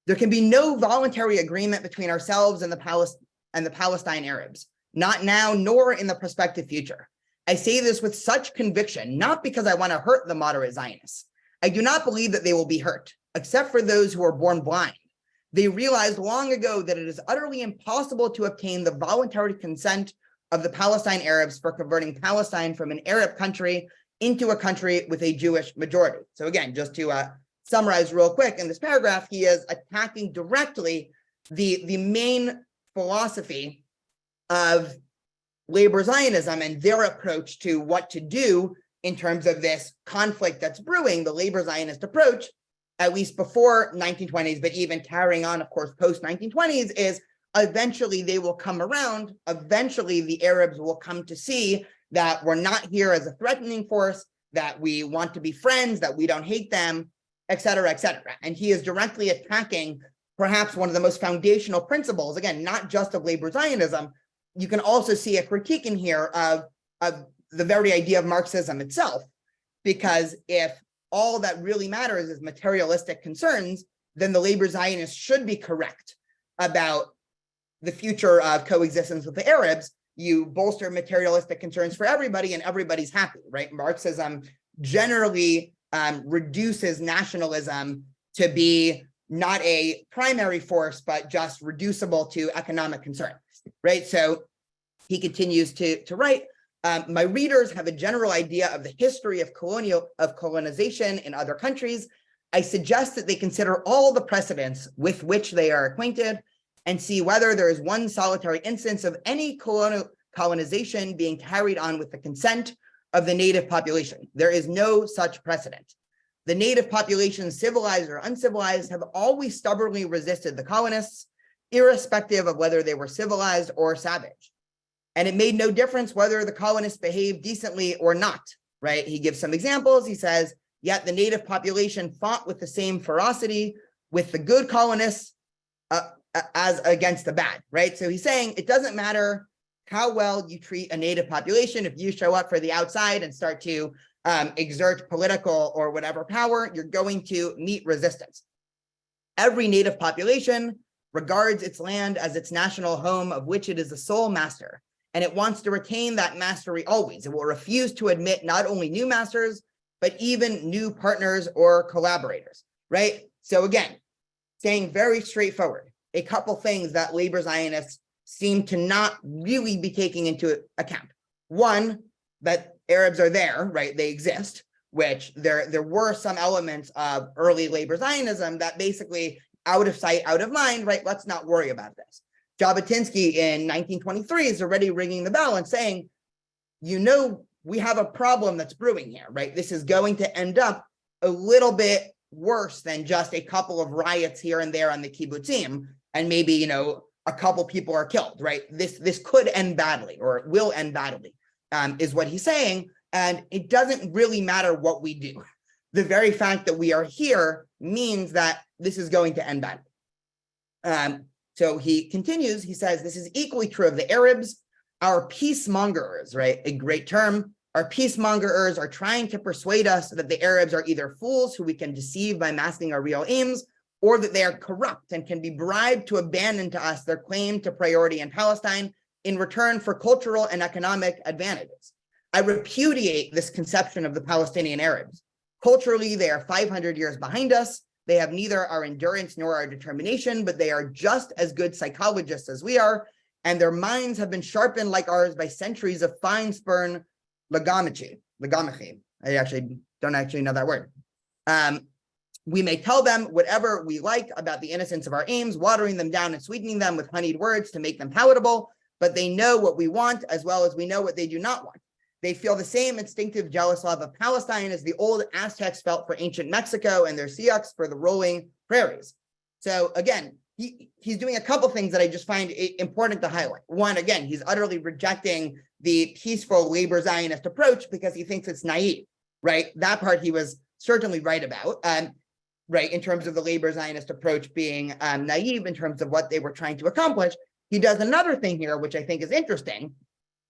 There can be no voluntary agreement between ourselves and the Palestine Arabs, not now nor in the prospective future. I say this with such conviction, not because I want to hurt the moderate Zionists. I do not believe that they will be hurt, except for those who are born blind. They realized long ago that it is utterly impossible to obtain the voluntary consent of the Palestine Arabs for converting Palestine from an Arab country into a country with a Jewish majority. So again, just to summarize real quick in this paragraph, he is attacking directly the main philosophy of labor Zionism and their approach to what to do in terms of this conflict that's brewing. The labor Zionist approach, at least before 1920s, but even carrying on, of course, post 1920s, is eventually they will come around. Eventually, the Arabs will come to see that we're not here as a threatening force, that we want to be friends, that we don't hate them, et cetera, et cetera. And he is directly attacking perhaps one of the most foundational principles, again, not just of labor Zionism, you can also see a critique in here of the very idea of Marxism itself, because if all that really matters is materialistic concerns, then the labor Zionists should be correct about the future of coexistence with the Arabs. You bolster materialistic concerns for everybody and everybody's happy, right? Marxism generally reduces nationalism to be not a primary force, but just reducible to economic concern, right? So he continues to write, my readers have a general idea of the history of colonization in other countries. I suggest that they consider all the precedents with which they are acquainted and see whether there is one solitary instance of any colonization being carried on with the consent of the native population. There is no such precedent. The native population, civilized or uncivilized, have always stubbornly resisted the colonists, irrespective of whether they were civilized or savage. And it made no difference whether the colonists behaved decently or not, right? He gives some examples. He says, yet the native population fought with the same ferocity with the good colonists as against the bad, right? So he's saying it doesn't matter how well you treat a native population. If you show up for the outside and start to exert political or whatever power, you're going to meet resistance. Every native population regards its land as its national home, of which it is the sole master, and it wants to retain that mastery always. It will refuse to admit not only new masters, but even new partners or collaborators, right? So again, saying very straightforward, a couple things that labor Zionists seem to not really be taking into account. One, that Arabs are there, right? They exist, which there were some elements of early labor Zionism that basically out of sight, out of mind, right? Let's not worry about this. Jabotinsky in 1923 is already ringing the bell and saying, you know, we have a problem that's brewing here, right? This is going to end up a little bit worse than just a couple of riots here and there on the kibbutzim, and maybe, you know, a couple people are killed, right? This could end badly, or it will end badly, is what he's saying. And it doesn't really matter what we do. The very fact that we are here means that this is going to end badly. So he continues, he says, this is equally true of the Arabs. Our peacemongerers, right? A great term. Our peacemongerers are trying to persuade us that the Arabs are either fools who we can deceive by masking our real aims, or that they are corrupt and can be bribed to abandon to us their claim to priority in Palestine in return for cultural and economic advantages. I repudiate this conception of the Palestinian Arabs. Culturally, they are 500 years behind us. They have neither our endurance nor our determination, but they are just as good psychologists as we are, and their minds have been sharpened like ours by centuries of fine-spun logomachy. I actually don't know that word. We may tell them whatever we like about the innocence of our aims, watering them down and sweetening them with honeyed words to make them palatable, but they know what we want as well as we know what they do not want. They feel the same instinctive jealous love of Palestine as the old Aztecs felt for ancient Mexico and their Sioux for the rolling prairies. So again, he's doing a couple things that I just find important to highlight. One, again, he's utterly rejecting the peaceful labor Zionist approach because he thinks it's naive, right? That part he was certainly right about, right, in terms of the labor Zionist approach being naive in terms of what they were trying to accomplish. He does another thing here, which I think is interesting,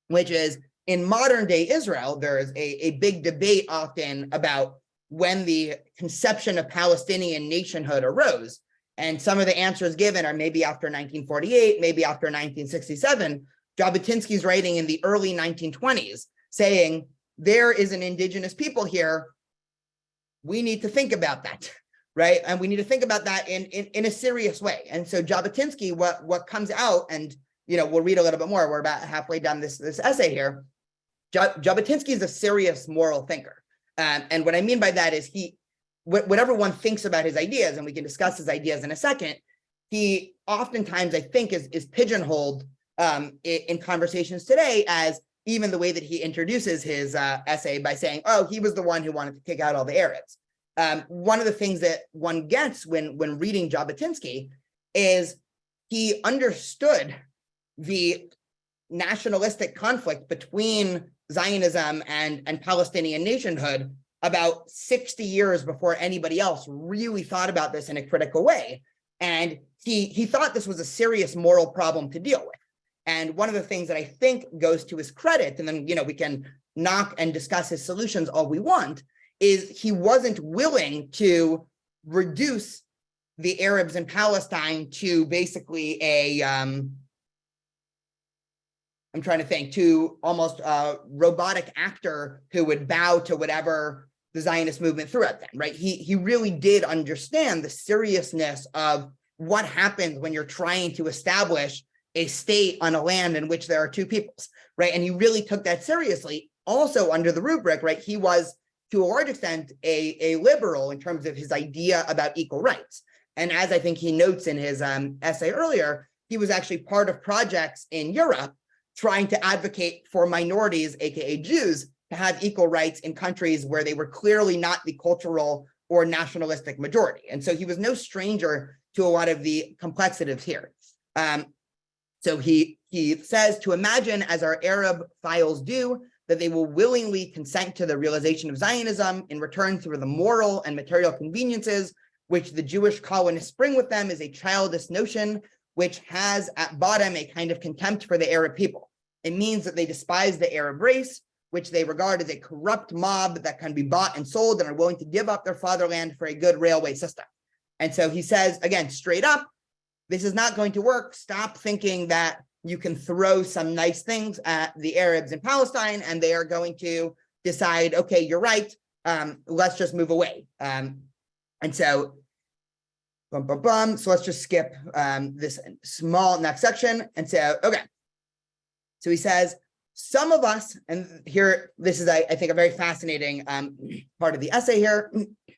which is in modern day Israel, there is a big debate often about when the conception of Palestinian nationhood arose. And some of the answers given are maybe after 1948, maybe after 1967. Jabotinsky's writing in the early 1920s saying, there is an indigenous people here. We need to think about that, right? And we need to think about that in a serious way. And so Jabotinsky, what comes out, and we'll read a little bit more. We're about halfway down this essay here. Jabotinsky is a serious moral thinker. And what I mean by that is whatever one thinks about his ideas, and we can discuss his ideas in a second, he oftentimes, I think, is pigeonholed in conversations today as even the way that he introduces his essay by saying, oh, he was the one who wanted to kick out all the Arabs. One of the things that one gets when reading Jabotinsky is he understood the nationalistic conflict between Zionism and Palestinian nationhood about 60 years before anybody else really thought about this in a critical way. And he thought this was a serious moral problem to deal with. And one of the things that I think goes to his credit, and then we can knock and discuss his solutions all we want, is he wasn't willing to reduce the Arabs in Palestine to basically I'm trying to think, to almost a robotic actor who would bow to whatever the Zionist movement threw at them, right? He really did understand the seriousness of what happens when you're trying to establish a state on a land in which there are two peoples, right? And he really took that seriously. Also under the rubric, right, he was to a large extent a liberal in terms of his idea about equal rights. And as I think he notes in his essay earlier, he was actually part of projects in Europe trying to advocate for minorities, aka Jews, to have equal rights in countries where they were clearly not the cultural or nationalistic majority. And so he was no stranger to a lot of the complexities here. So he says to imagine, as our Arab files do, that they will willingly consent to the realization of Zionism in return for the moral and material conveniences which the Jewish colonists bring with them is a childish notion which has at bottom a kind of contempt for the Arab people. It means that they despise the Arab race, which they regard as a corrupt mob that can be bought and sold and are willing to give up their fatherland for a good railway system. And so he says, again, straight up, this is not going to work. Stop thinking that you can throw some nice things at the Arabs in Palestine and they are going to decide, okay, you're right, let's just move away. And so, so let's just skip this small next section. And so, okay. So he says, some of us, and here, this is, I think, a very fascinating part of the essay here.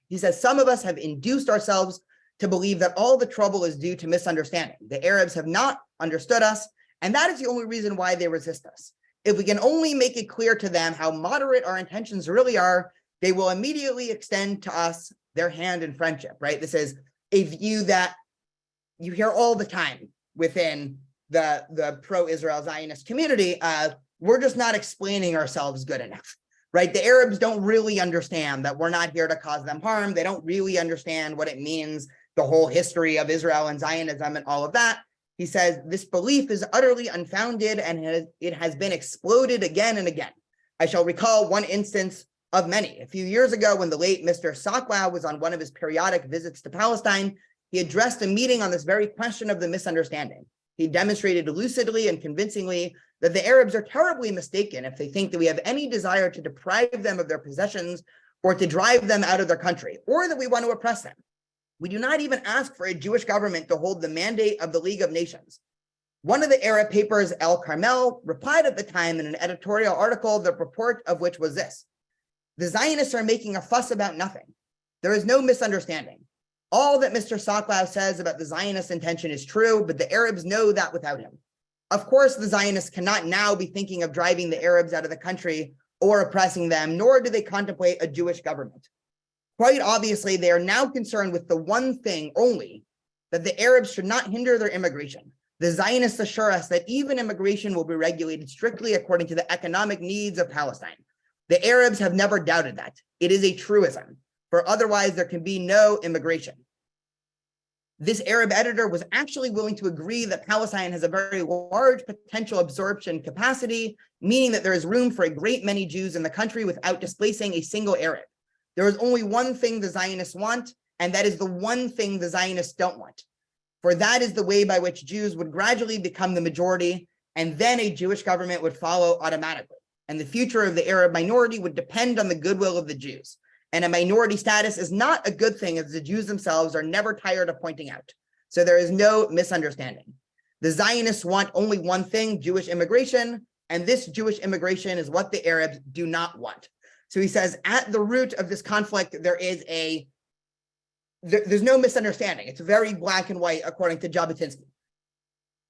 He says, some of us have induced ourselves to believe that all the trouble is due to misunderstanding. The Arabs have not understood us, and that is the only reason why they resist us. If we can only make it clear to them how moderate our intentions really are, they will immediately extend to us their hand in friendship, right? This is a view that you hear all the time within the pro-Israel Zionist community. We're just not explaining ourselves good enough, right? The Arabs don't really understand that we're not here to cause them harm. They don't really understand what it means, the whole history of Israel and Zionism and all of that. He says, this belief is utterly unfounded and it has been exploded again and again. I shall recall one instance of many. A few years ago, when the late Mr. Soklow was on one of his periodic visits to Palestine, he addressed a meeting on this very question of the misunderstanding. He demonstrated lucidly and convincingly that the Arabs are terribly mistaken if they think that we have any desire to deprive them of their possessions or to drive them out of their country, or that we want to oppress them. We do not even ask for a Jewish government to hold the mandate of the League of Nations. One of the Arab papers, El Carmel, replied at the time in an editorial article, the purport of which was this: the Zionists are making a fuss about nothing. There is no misunderstanding. All that Mr. Soklow says about the Zionist intention is true, but the Arabs know that without him. Of course, the Zionists cannot now be thinking of driving the Arabs out of the country or oppressing them, nor do they contemplate a Jewish government. Quite obviously, they are now concerned with the one thing only, that the Arabs should not hinder their immigration. The Zionists assure us that even immigration will be regulated strictly according to the economic needs of Palestine. The Arabs have never doubted that. It is a truism, for otherwise there can be no immigration. This Arab editor was actually willing to agree that Palestine has a very large potential absorption capacity, meaning that there is room for a great many Jews in the country without displacing a single Arab. There is only one thing the Zionists want, and that is the one thing the Zionists don't want. For that is the way by which Jews would gradually become the majority, and then a Jewish government would follow automatically. And the future of the Arab minority would depend on the goodwill of the Jews. And a minority status is not a good thing, as the Jews themselves are never tired of pointing out. So there is no misunderstanding. The Zionists want only one thing, Jewish immigration, and this Jewish immigration is what the Arabs do not want. So he says, at the root of this conflict, there's no misunderstanding. It's very black and white, according to Jabotinsky.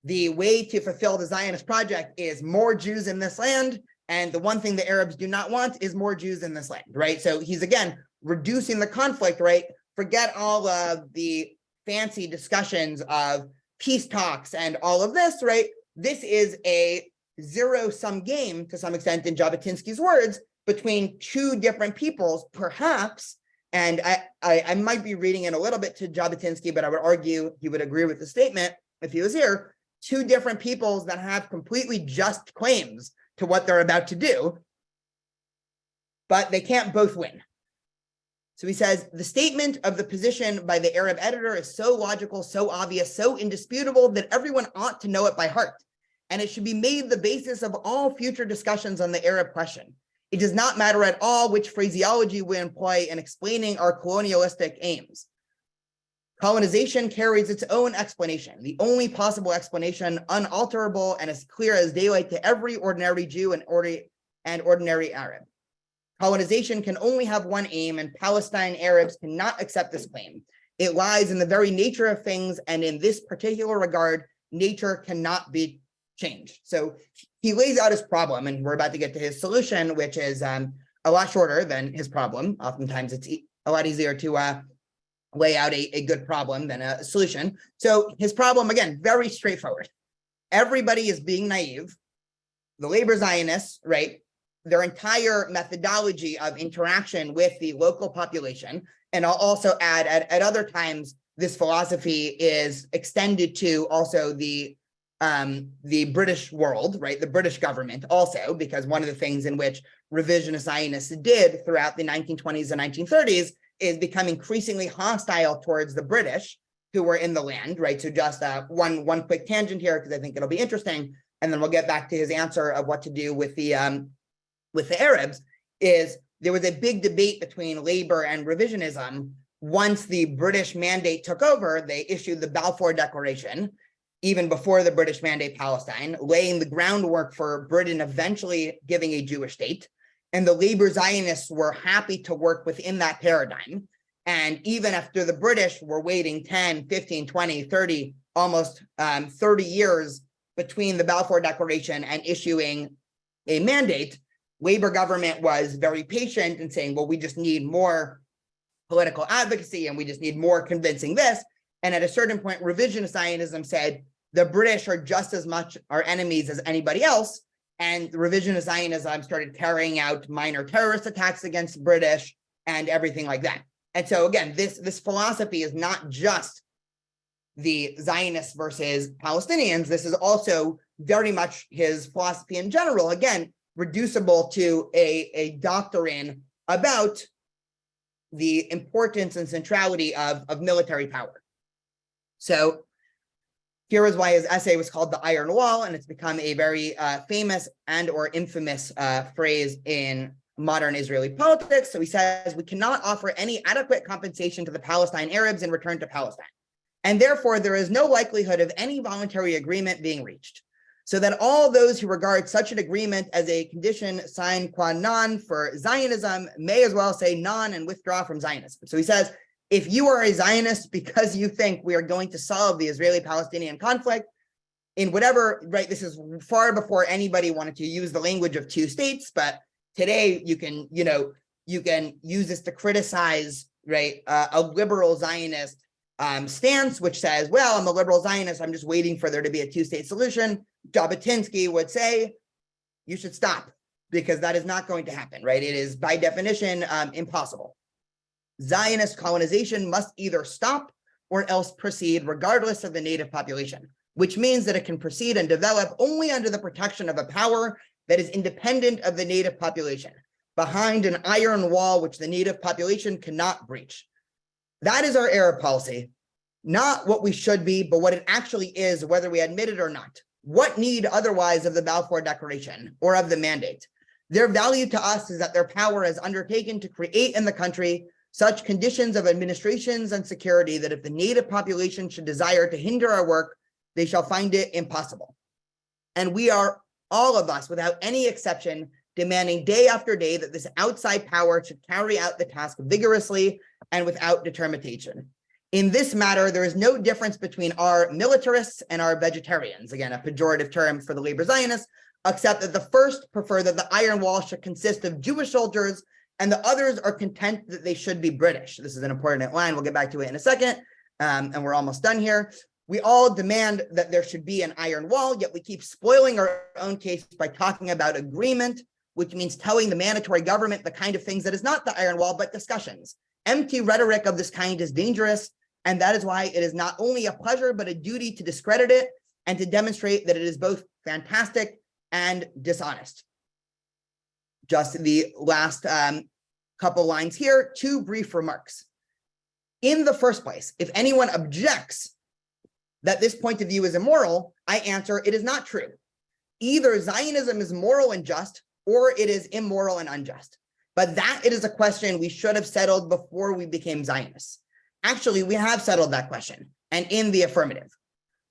The way to fulfill the Zionist project is more Jews in this land, and the one thing the Arabs do not want is more Jews in this land, right? So he's, again, reducing the conflict, right? Forget all of the fancy discussions of peace talks and all of this, right? This is a zero-sum game, to some extent, in Jabotinsky's words, between two different peoples, perhaps And I might be reading it a little bit to Jabotinsky, but I would argue he would agree with the statement if he was here. Two different peoples that have completely just claims to what they're about to do, but they can't both win. So he says, the statement of the position by the Arab editor is so logical, so obvious, so indisputable that everyone ought to know it by heart. And it should be made the basis of all future discussions on the Arab question. It does not matter at all which phraseology we employ in explaining our colonialistic aims. Colonization carries its own explanation, the only possible explanation, unalterable and as clear as daylight to every ordinary Jew and ordinary Arab. Colonization can only have one aim, and Palestine Arabs cannot accept this claim. It lies in the very nature of things, and in this particular regard, nature cannot be changed. So he lays out his problem, and we're about to get to his solution, which is a lot shorter than his problem. Oftentimes, it's a lot easier to lay out a good problem than a solution. So his problem, again, very straightforward. Everybody is being naive. The labor Zionists, right? Their entire methodology of interaction with the local population. And I'll also add at other times, this philosophy is extended to also the British world, right? The British government also, because one of the things in which revisionist Zionists did throughout the 1920s and 1930s is become increasingly hostile towards the British who were in the land, right? So just one quick tangent here, because I think it'll be interesting. And then we'll get back to his answer of what to do with the Arabs. Is there was a big debate between labor and revisionism. Once the British mandate took over, they issued the Balfour Declaration, even before the British mandate Palestine, laying the groundwork for Britain eventually giving a Jewish state. And the labor Zionists were happy to work within that paradigm. And even after the British were waiting 10, 15, 20, 30, almost 30 years between the Balfour Declaration and issuing a mandate, labor government was very patient and saying, well, we just need more political advocacy and we just need more convincing this. And at a certain point, revisionist Zionism said, the British are just as much our enemies as anybody else. And revisionist Zionism started carrying out minor terrorist attacks against the British and everything like that. And so again, this philosophy is not just the Zionists versus Palestinians. This is also very much his philosophy in general, again, reducible to a doctrine about the importance and centrality of military power. So here is why his essay was called The Iron Wall, and it's become a very famous and or infamous phrase in modern Israeli politics. So he says, we cannot offer any adequate compensation to the Palestine Arabs in return to Palestine. And therefore, there is no likelihood of any voluntary agreement being reached. So that all those who regard such an agreement as a condition sine qua non for Zionism may as well say non and withdraw from Zionism. So he says, if you are a Zionist because you think we are going to solve the Israeli-Palestinian conflict in whatever, right, this is far before anybody wanted to use the language of two states, but today you can use this to criticize, right, a liberal Zionist stance, which says, well, I'm a liberal Zionist, I'm just waiting for there to be a two-state solution. Jabotinsky would say, you should stop, because that is not going to happen, right? It is by definition impossible. Zionist colonization must either stop or else proceed regardless of the native population, which means that it can proceed and develop only under the protection of a power that is independent of the native population, behind an iron wall which the native population cannot breach. That is our Arab policy, not what we should be, but what it actually is, whether we admit it or not. What need otherwise of the Balfour Declaration or of the mandate? Their value to us is that their power has undertaken to create in the country such conditions of administrations and security that if the native population should desire to hinder our work, they shall find it impossible. And we are, all of us, without any exception, demanding day after day that this outside power should carry out the task vigorously and without determination. In this matter, there is no difference between our militarists and our vegetarians, again, a pejorative term for the labor Zionists, except that the first prefer that the iron wall should consist of Jewish soldiers and the others are content that they should be British. This is an important line. We'll get back to it in a second. And we're almost done here. We all demand that there should be an iron wall, yet we keep spoiling our own case by talking about agreement, which means telling the mandatory government the kind of things that is not the iron wall, but discussions. Empty rhetoric of this kind is dangerous, and that is why it is not only a pleasure, but a duty to discredit it and to demonstrate that it is both fantastic and dishonest. Just the last couple lines here, 2 brief remarks. In the first place, if anyone objects that this point of view is immoral, I answer it is not true. Either Zionism is moral and just, or it is immoral and unjust. But that it is a question we should have settled before we became Zionists. Actually, we have settled that question, and in the affirmative.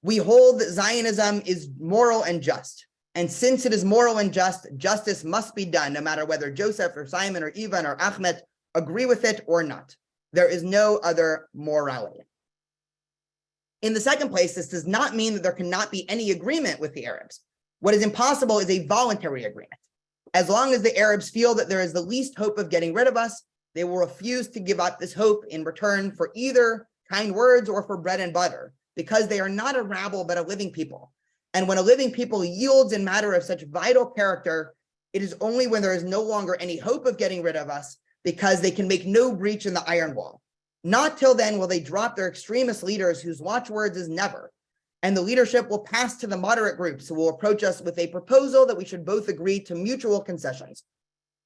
We hold that Zionism is moral and just. And since it is moral and just, justice must be done, no matter whether Joseph or Simon or Ivan or Ahmed agree with it or not. There is no other morality. In the second place, this does not mean that there cannot be any agreement with the Arabs. What is impossible is a voluntary agreement. As long as the Arabs feel that there is the least hope of getting rid of us, they will refuse to give up this hope in return for either kind words or for bread and butter, because they are not a rabble, but a living people. And when a living people yields in matter of such vital character, it is only when there is no longer any hope of getting rid of us, because they can make no breach in the iron wall. Not till then will they drop their extremist leaders whose watchwords is never. And the leadership will pass to the moderate groups who will approach us with a proposal that we should both agree to mutual concessions.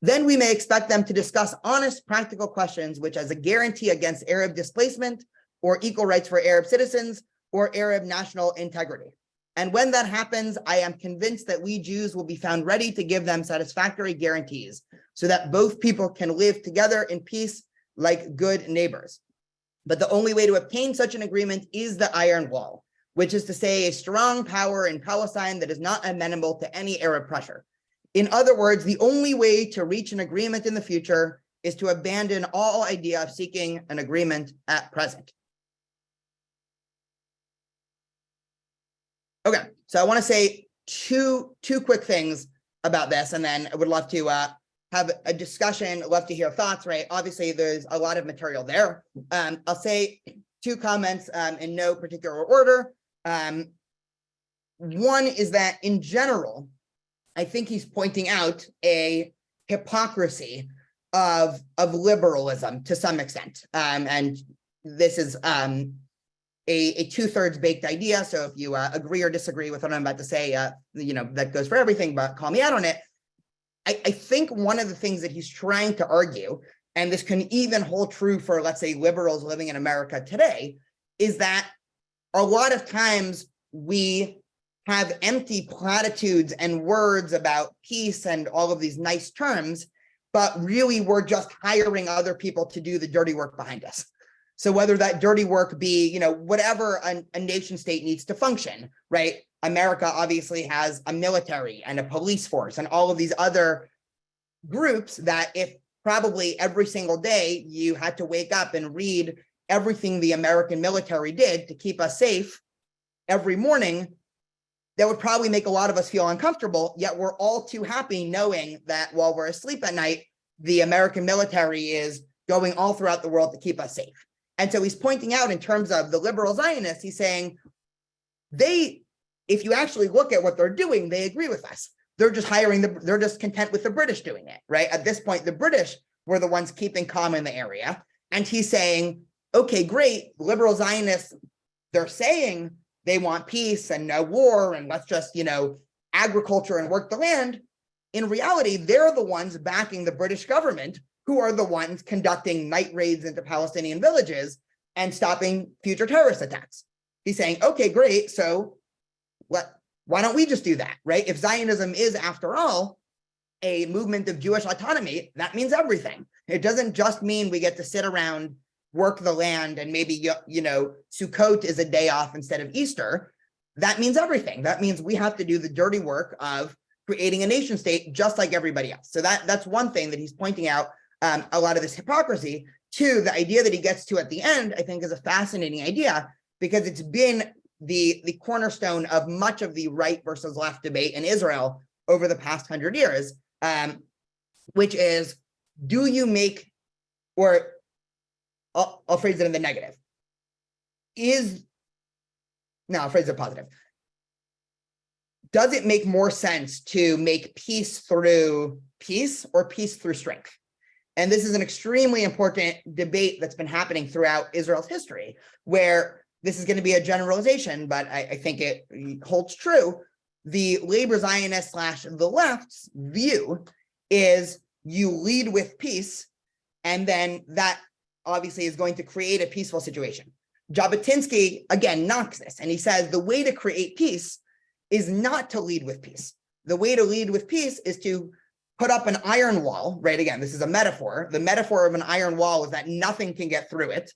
Then we may expect them to discuss honest, practical questions, which as a guarantee against Arab displacement or equal rights for Arab citizens or Arab national integrity. And when that happens, I am convinced that we Jews will be found ready to give them satisfactory guarantees so that both people can live together in peace like good neighbors. But the only way to obtain such an agreement is the iron wall, which is to say a strong power in Palestine that is not amenable to any Arab pressure. In other words, the only way to reach an agreement in the future is to abandon all idea of seeking an agreement at present. Okay, so I want to say two quick things about this, and then I would love to have a discussion, love to hear thoughts, right? Obviously, there's a lot of material there. I'll say 2 comments in no particular order. One is that in general, I think he's pointing out a hypocrisy of liberalism to some extent. And this is a 2/3 baked idea. So if you agree or disagree with what I'm about to say, that goes for everything, but call me out on it. I think one of the things that he's trying to argue, and this can even hold true for, let's say, liberals living in America today, is that a lot of times we have empty platitudes and words about peace and all of these nice terms, but really we're just hiring other people to do the dirty work behind us. So whether that dirty work be, whatever a nation state needs to function, right? America obviously has a military and a police force and all of these other groups that if probably every single day you had to wake up and read everything the American military did to keep us safe every morning, that would probably make a lot of us feel uncomfortable, yet we're all too happy knowing that while we're asleep at night, the American military is going all throughout the world to keep us safe. And so he's pointing out in terms of the liberal Zionists, he's saying if you actually look at what they're doing, they agree with us. They're just they're just content with the British doing it, right? At this point, the British were the ones keeping calm in the area. And he's saying, okay, great, liberal Zionists, they're saying they want peace and no war and let's just, agriculture and work the land. In reality, they're the ones backing the British government who are the ones conducting night raids into Palestinian villages and stopping future terrorist attacks. He's saying, okay, great. So why don't we just do that, right? If Zionism is, after all, a movement of Jewish autonomy, that means everything. It doesn't just mean we get to sit around, work the land, and maybe, Sukkot is a day off instead of Easter. That means everything. That means we have to do the dirty work of creating a nation state just like everybody else. So that's one thing that he's pointing out, a lot of this hypocrisy. 2, the idea that he gets to at the end, I think, is a fascinating idea because it's been the cornerstone of much of the right versus left debate in Israel over the past 100 years, which is, do you make, or I'll phrase it in the negative. I'll phrase it positive. Does it make more sense to make peace through peace or peace through strength? And this is an extremely important debate that's been happening throughout Israel's history, where this is going to be a generalization, but I think it holds true. The labor Zionist / the left's view is you lead with peace, and then that obviously is going to create a peaceful situation. Jabotinsky, again, knocks this, and he says the way to create peace is not to lead with peace. The way to lead with peace is to put up an iron wall, right? Again, this is a metaphor. The metaphor of an iron wall is that nothing can get through it,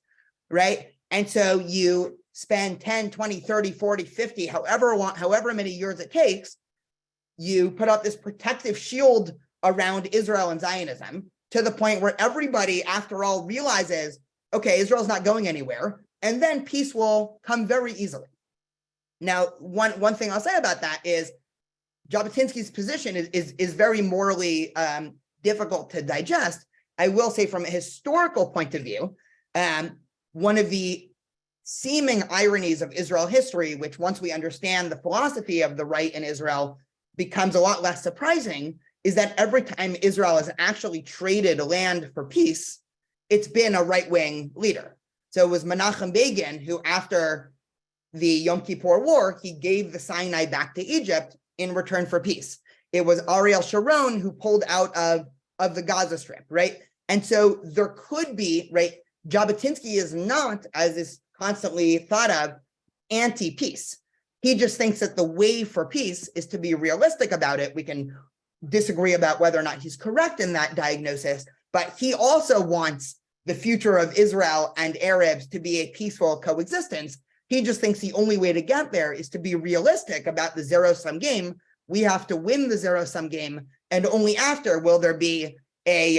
right? And so you spend 10, 20, 30, 40, 50, however many years it takes, you put up this protective shield around Israel and Zionism to the point where everybody, after all, realizes, okay, Israel's not going anywhere, and then peace will come very easily. Now, one thing I'll say about that is Jabotinsky's position is very morally difficult to digest. I will say from a historical point of view, one of the seeming ironies of Israel history, which once we understand the philosophy of the right in Israel becomes a lot less surprising, is that every time Israel has actually traded land for peace, it's been a right-wing leader. So it was Menachem Begin who, after the Yom Kippur War, he gave the Sinai back to Egypt in return for peace. It was Ariel Sharon who pulled out of the Gaza Strip, right? And so there could be, right, Jabotinsky is not, as is constantly thought of, anti-peace. He just thinks that the way for peace is to be realistic about it. We can disagree about whether or not he's correct in that diagnosis, but he also wants the future of Israel and Arabs to be a peaceful coexistence. He just thinks the only way to get there is to be realistic about the zero-sum game. We have to win the zero-sum game, and only after will there be a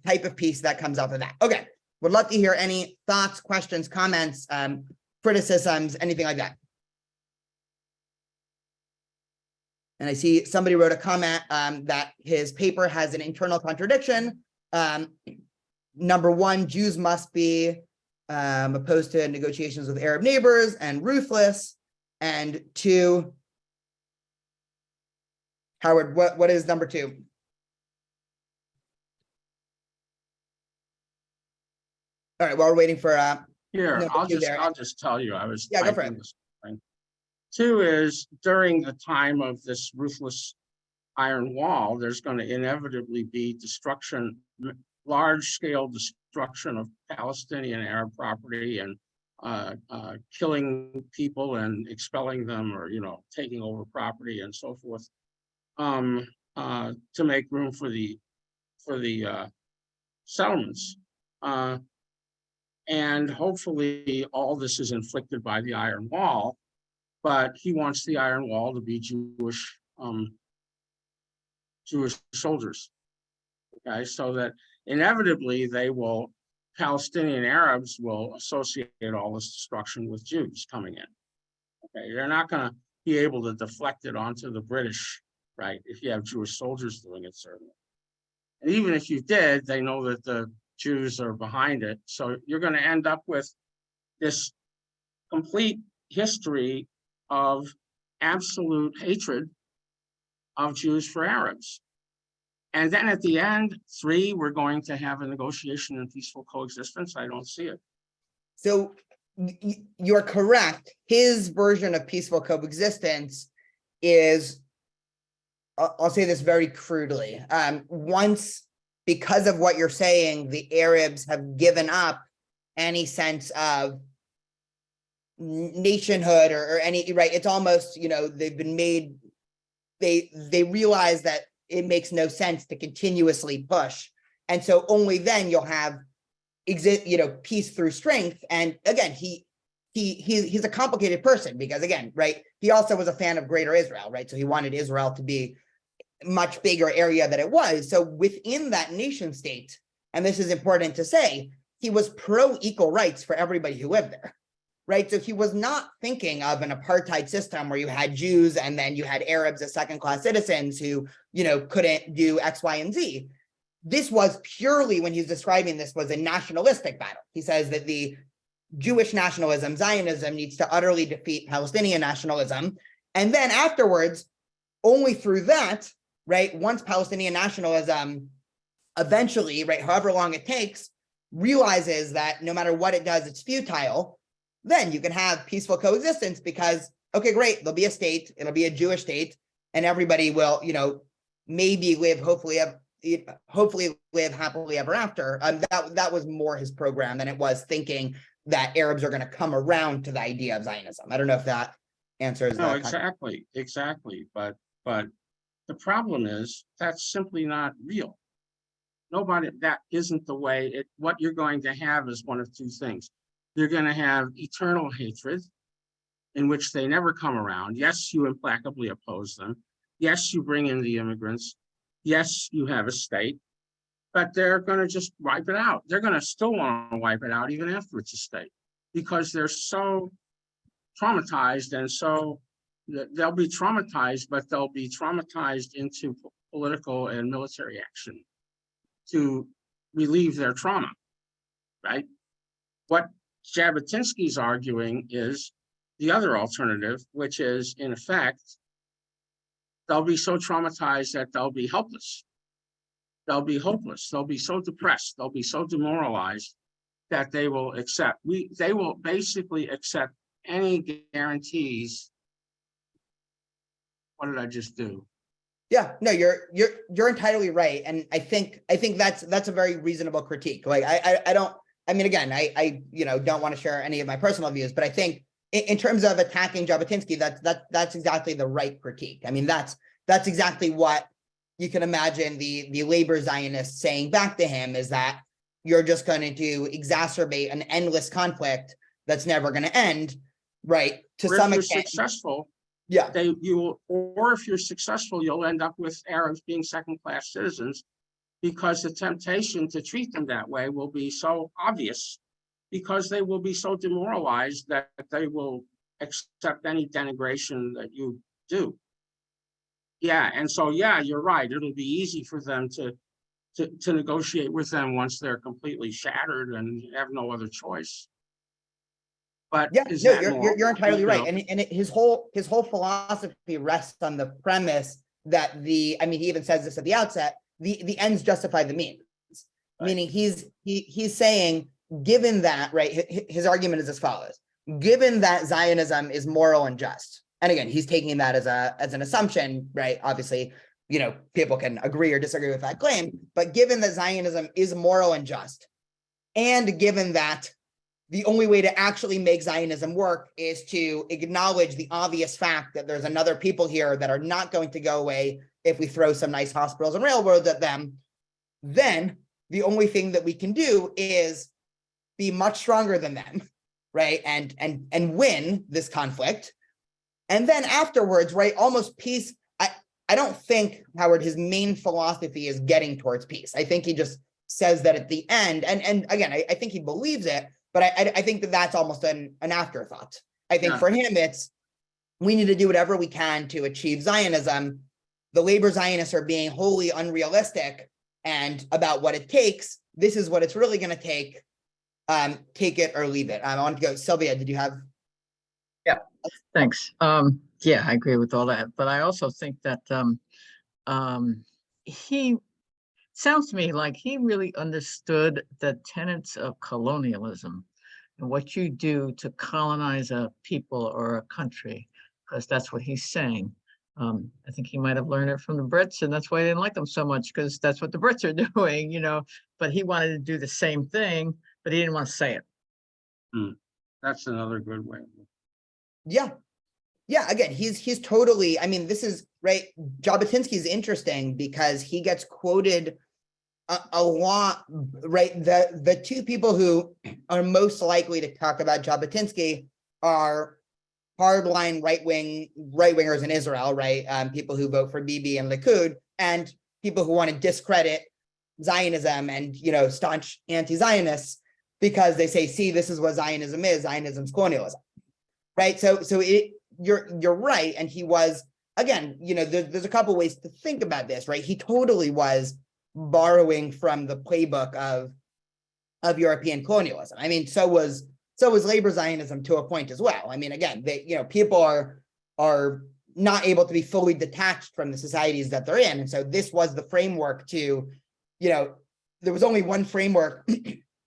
type of peace that comes out of that. Okay, would love to hear any thoughts, questions, comments, criticisms, anything like that. And I see somebody wrote a comment that his paper has an internal contradiction. Number one, Jews must be opposed to negotiations with Arab neighbors and ruthless. And two, Howard, what is number two? All right, while we're waiting for here, number I'll two there. just tell you, I was Yeah, go for typing it. this thing. Two is during the time of this ruthless iron wall, there's going to inevitably be destruction, large-scale destruction of Palestinian Arab property, and killing people and expelling them, or taking over property and so forth, to make room for the settlements. And hopefully all this is inflicted by the iron wall, but he wants the iron wall to be Jewish soldiers, okay? So that inevitably Palestinian Arabs will associate all this destruction with Jews coming in, okay? They're not gonna be able to deflect it onto the British, right? If you have Jewish soldiers doing it, certainly. And even if you did, they know that the Jews are behind it. So you're going to end up with this complete history of absolute hatred of Jews for Arabs. And then at the end, three, we're going to have a negotiation and peaceful coexistence. I don't see it. So you're correct. His version of peaceful coexistence is, I'll say this very crudely. Once, because of what you're saying, the Arabs have given up any sense of nationhood or any, right? It's almost, they've been made, they realize that it makes no sense to continuously push. And so only then you'll have peace through strength. And again, he's a complicated person because, again, right, he also was a fan of Greater Israel, right? So he wanted Israel to be much bigger area than it was. So within that nation state, and this is important to say, he was pro equal rights for everybody who lived there, right? So he was not thinking of an apartheid system where you had Jews and then you had Arabs as second-class citizens who, couldn't do X, Y, and Z. This was purely, when he's describing this, was a nationalistic battle. He says that the Jewish nationalism, Zionism, needs to utterly defeat Palestinian nationalism. And then afterwards, only through that, right, once Palestinian nationalism eventually, right, however long it takes, realizes that no matter what it does, it's futile, then you can have peaceful coexistence because, okay, great, there'll be a state, it'll be a Jewish state, and everybody will, maybe live, hopefully live happily ever after. That was more his program than it was thinking that Arabs are going to come around to the idea of Zionism. I don't know if that answers No, that. exactly. But the problem is that's simply not real. That isn't the way what you're going to have is one of two things. You're going to have eternal hatred in which they never come around. Yes, you implacably oppose them. Yes, you bring in the immigrants. Yes, you have a state, but they're going to just wipe it out. They're going to still want to wipe it out even after it's a state because they're so traumatized and so they'll be traumatized, but they'll be traumatized into political and military action to relieve their trauma, right? What Jabotinsky's arguing is the other alternative, which is, in effect, they'll be so traumatized that they'll be helpless. They'll be hopeless. They'll be so depressed. They'll be so demoralized that they will accept. They will basically accept any guarantees. What did I just do? Yeah, no, you're entirely right, and I think that's a very reasonable critique. Like I don't. I mean, again, I don't want to share any of my personal views, but I think in terms of attacking Jabotinsky, that's exactly the right critique. I mean, that's exactly what you can imagine the labor Zionists saying back to him is that you're just going to exacerbate an endless conflict that's never going to end, right? To some extent, successful. Yeah. Or if you're successful, you'll end up with Arabs being second-class citizens because the temptation to treat them that way will be so obvious because they will be so demoralized that they will accept any denigration that you do. Yeah, and so, yeah, you're right. It'll be easy for them to negotiate with them once they're completely shattered and have no other choice. But yeah, is no, that you're entirely right, and his whole philosophy rests on the premise that he even says this at the outset: the ends justify the means. Right. Meaning he's saying, given that, right, his argument is as follows: given that Zionism is moral and just, and again, he's taking that as an assumption, right? Obviously, people can agree or disagree with that claim, but given that Zionism is moral and just, and given that the only way to actually make Zionism work is to acknowledge the obvious fact that there's another people here that are not going to go away if we throw some nice hospitals and railroads at them, then the only thing that we can do is be much stronger than them, right? And win this conflict. And then afterwards, right, almost peace. I don't think, Howard, his main philosophy is getting towards peace. I think he just says that at the end, and again, I think he believes it, but I think that's almost an afterthought. I think for him, it's, we need to do whatever we can to achieve Zionism. The labor Zionists are being wholly unrealistic and about what it takes. This is what it's really going to take. Take it or leave it. I want to go. Sylvia, did you have? Yeah, thanks. Yeah, I agree with all that. But I also think that he sounds to me like he really understood the tenets of colonialism and what you do to colonize a people or a country, because that's what he's saying. I think he might have learned it from the Brits, and that's why they didn't like them so much, because that's what the Brits are doing, but he wanted to do the same thing, but he didn't want to say it. That's another good way. Yeah. Yeah, again, he's totally, this is, right, Jabotinsky is interesting because he gets quoted a lot, right? The two people who are most likely to talk about Jabotinsky are hardline right-wingers in Israel, right? People who vote for Bibi and Likud, and people who want to discredit Zionism and, staunch anti-Zionists because they say, see, this is what Zionism is. Zionism's colonialism, right? So you're right. And he was, again, there's a couple ways to think about this, right? He totally was borrowing from the playbook of European colonialism. So was labor Zionism to a point as well. Again, people are not able to be fully detached from the societies that they're in. And so this was the framework to, there was only one framework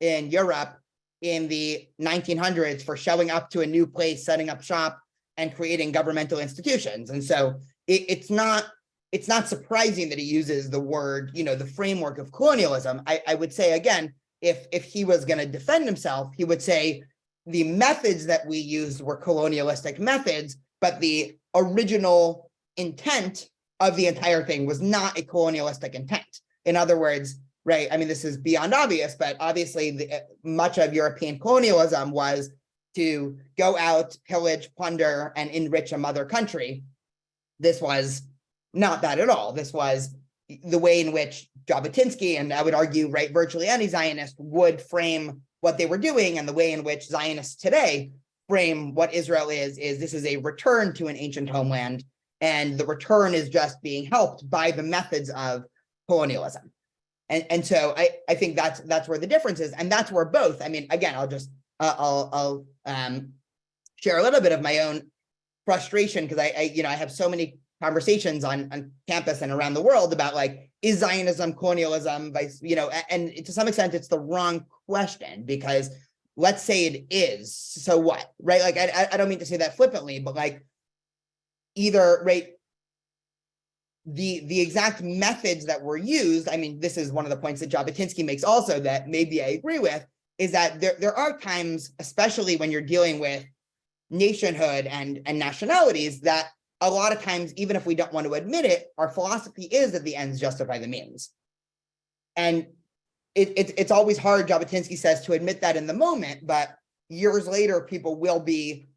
in Europe in the 1900s for showing up to a new place, setting up shop, and creating governmental institutions. And so it's not surprising that he uses the word, the framework of colonialism. I would say, again, if he was going to defend himself, he would say the methods that we used were colonialistic methods, but the original intent of the entire thing was not a colonialistic intent. In other words, right, I mean, this is beyond obvious, but obviously much of European colonialism was to go out, pillage, plunder, and enrich a mother country. This was not that at all. This was the way in which Jabotinsky, and I would argue, right, virtually any Zionist would frame what they were doing, and the way in which Zionists today frame what Israel is this is a return to an ancient homeland, and the return is just being helped by the methods of colonialism. And so I think that's where the difference is, and that's where both, I mean, again, I'll share a little bit of my own frustration, because I have so many conversations on campus and around the world about, like, is Zionism colonialism? And to some extent it's the wrong question, because let's say it is, so what, right? Like, I don't mean to say that flippantly, but like, either, right, the exact methods that were used, I mean, this is one of the points that Jabotinsky makes also that maybe I agree with, is that there are times, especially when you're dealing with nationhood and nationalities, that a lot of times, even if we don't want to admit it, our philosophy is that the ends justify the means. And it's always hard, Jabotinsky says, to admit that in the moment, but years later, people will be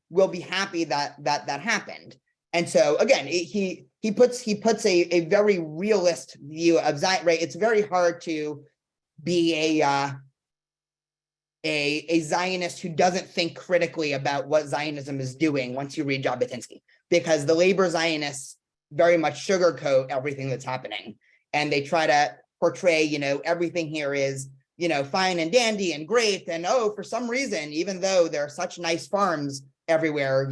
happy that happened. And so again, he puts a very realist view of Zion, right? It's very hard to be a Zionist who doesn't think critically about what Zionism is doing once you read Jabotinsky, because the labor Zionists very much sugarcoat everything that's happening, and they try to portray, everything here is, fine and dandy and great, and for some reason, even though there are such nice farms everywhere,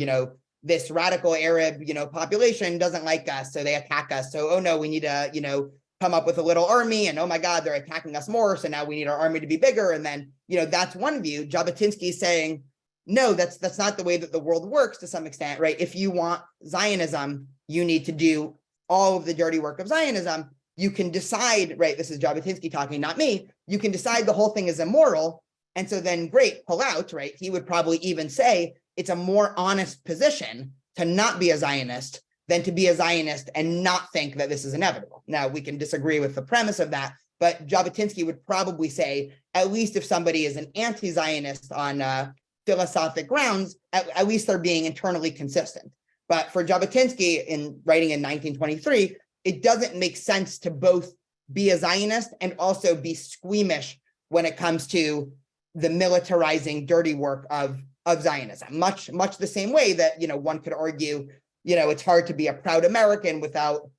this radical Arab, population doesn't like us, so they attack us. So, oh no, we need to, come up with a little army, and oh my God, they're attacking us more, so now we need our army to be bigger. And then, that's one view. Jabotinsky is saying, no, that's not the way that the world works to some extent, right? If you want Zionism, you need to do all of the dirty work of Zionism. You can decide, right? This is Jabotinsky talking, not me. You can decide the whole thing is immoral, and so then great, pull out, right? He would probably even say it's a more honest position to not be a Zionist than to be a Zionist and not think that this is inevitable. Now, we can disagree with the premise of that, but Jabotinsky would probably say, at least if somebody is an anti-Zionist on philosophic grounds, at least they're being internally consistent. But for Jabotinsky, in writing in 1923, it doesn't make sense to both be a Zionist and also be squeamish when it comes to the militarizing dirty work of Zionism. Much the same way that, one could argue, it's hard to be a proud American without,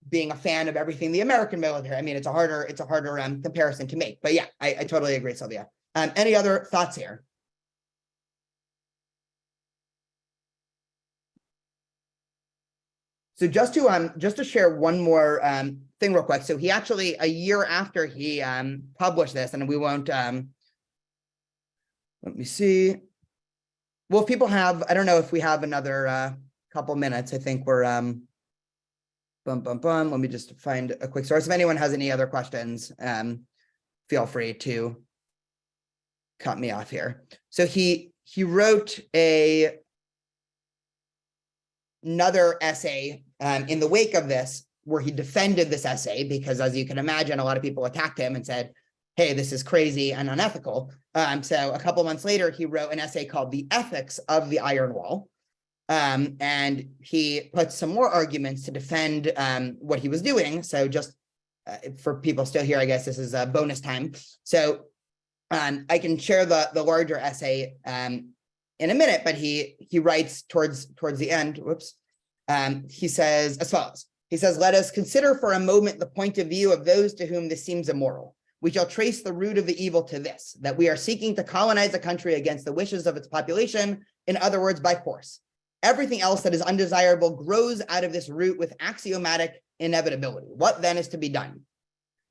being a fan of everything the American military. I mean, it's a harder comparison to make. But yeah, I totally agree, Sylvia. Any other thoughts here? So just to share one more thing real quick. So he actually, a year after he published this, and we won't, let me see. Well, if people have, I don't know if we have another couple minutes. I think we're, let me just find a quick source. If anyone has any other questions, feel free to cut me off here. So he wrote another essay in the wake of this, where he defended this essay, because as you can imagine, a lot of people attacked him and said, hey, this is crazy and unethical. So a couple months later, he wrote an essay called The Ethics of the Iron Wall. And he put some more arguments to defend what he was doing. So just for people still here, I guess this is a bonus time. So I can share the larger essay in a minute, but he writes towards the end, he says as follows. He says, let us consider for a moment the point of view of those to whom this seems immoral. We shall trace the root of the evil to this, that we are seeking to colonize a country against the wishes of its population, in other words, by force. Everything else that is undesirable grows out of this root with axiomatic inevitability. What then is to be done?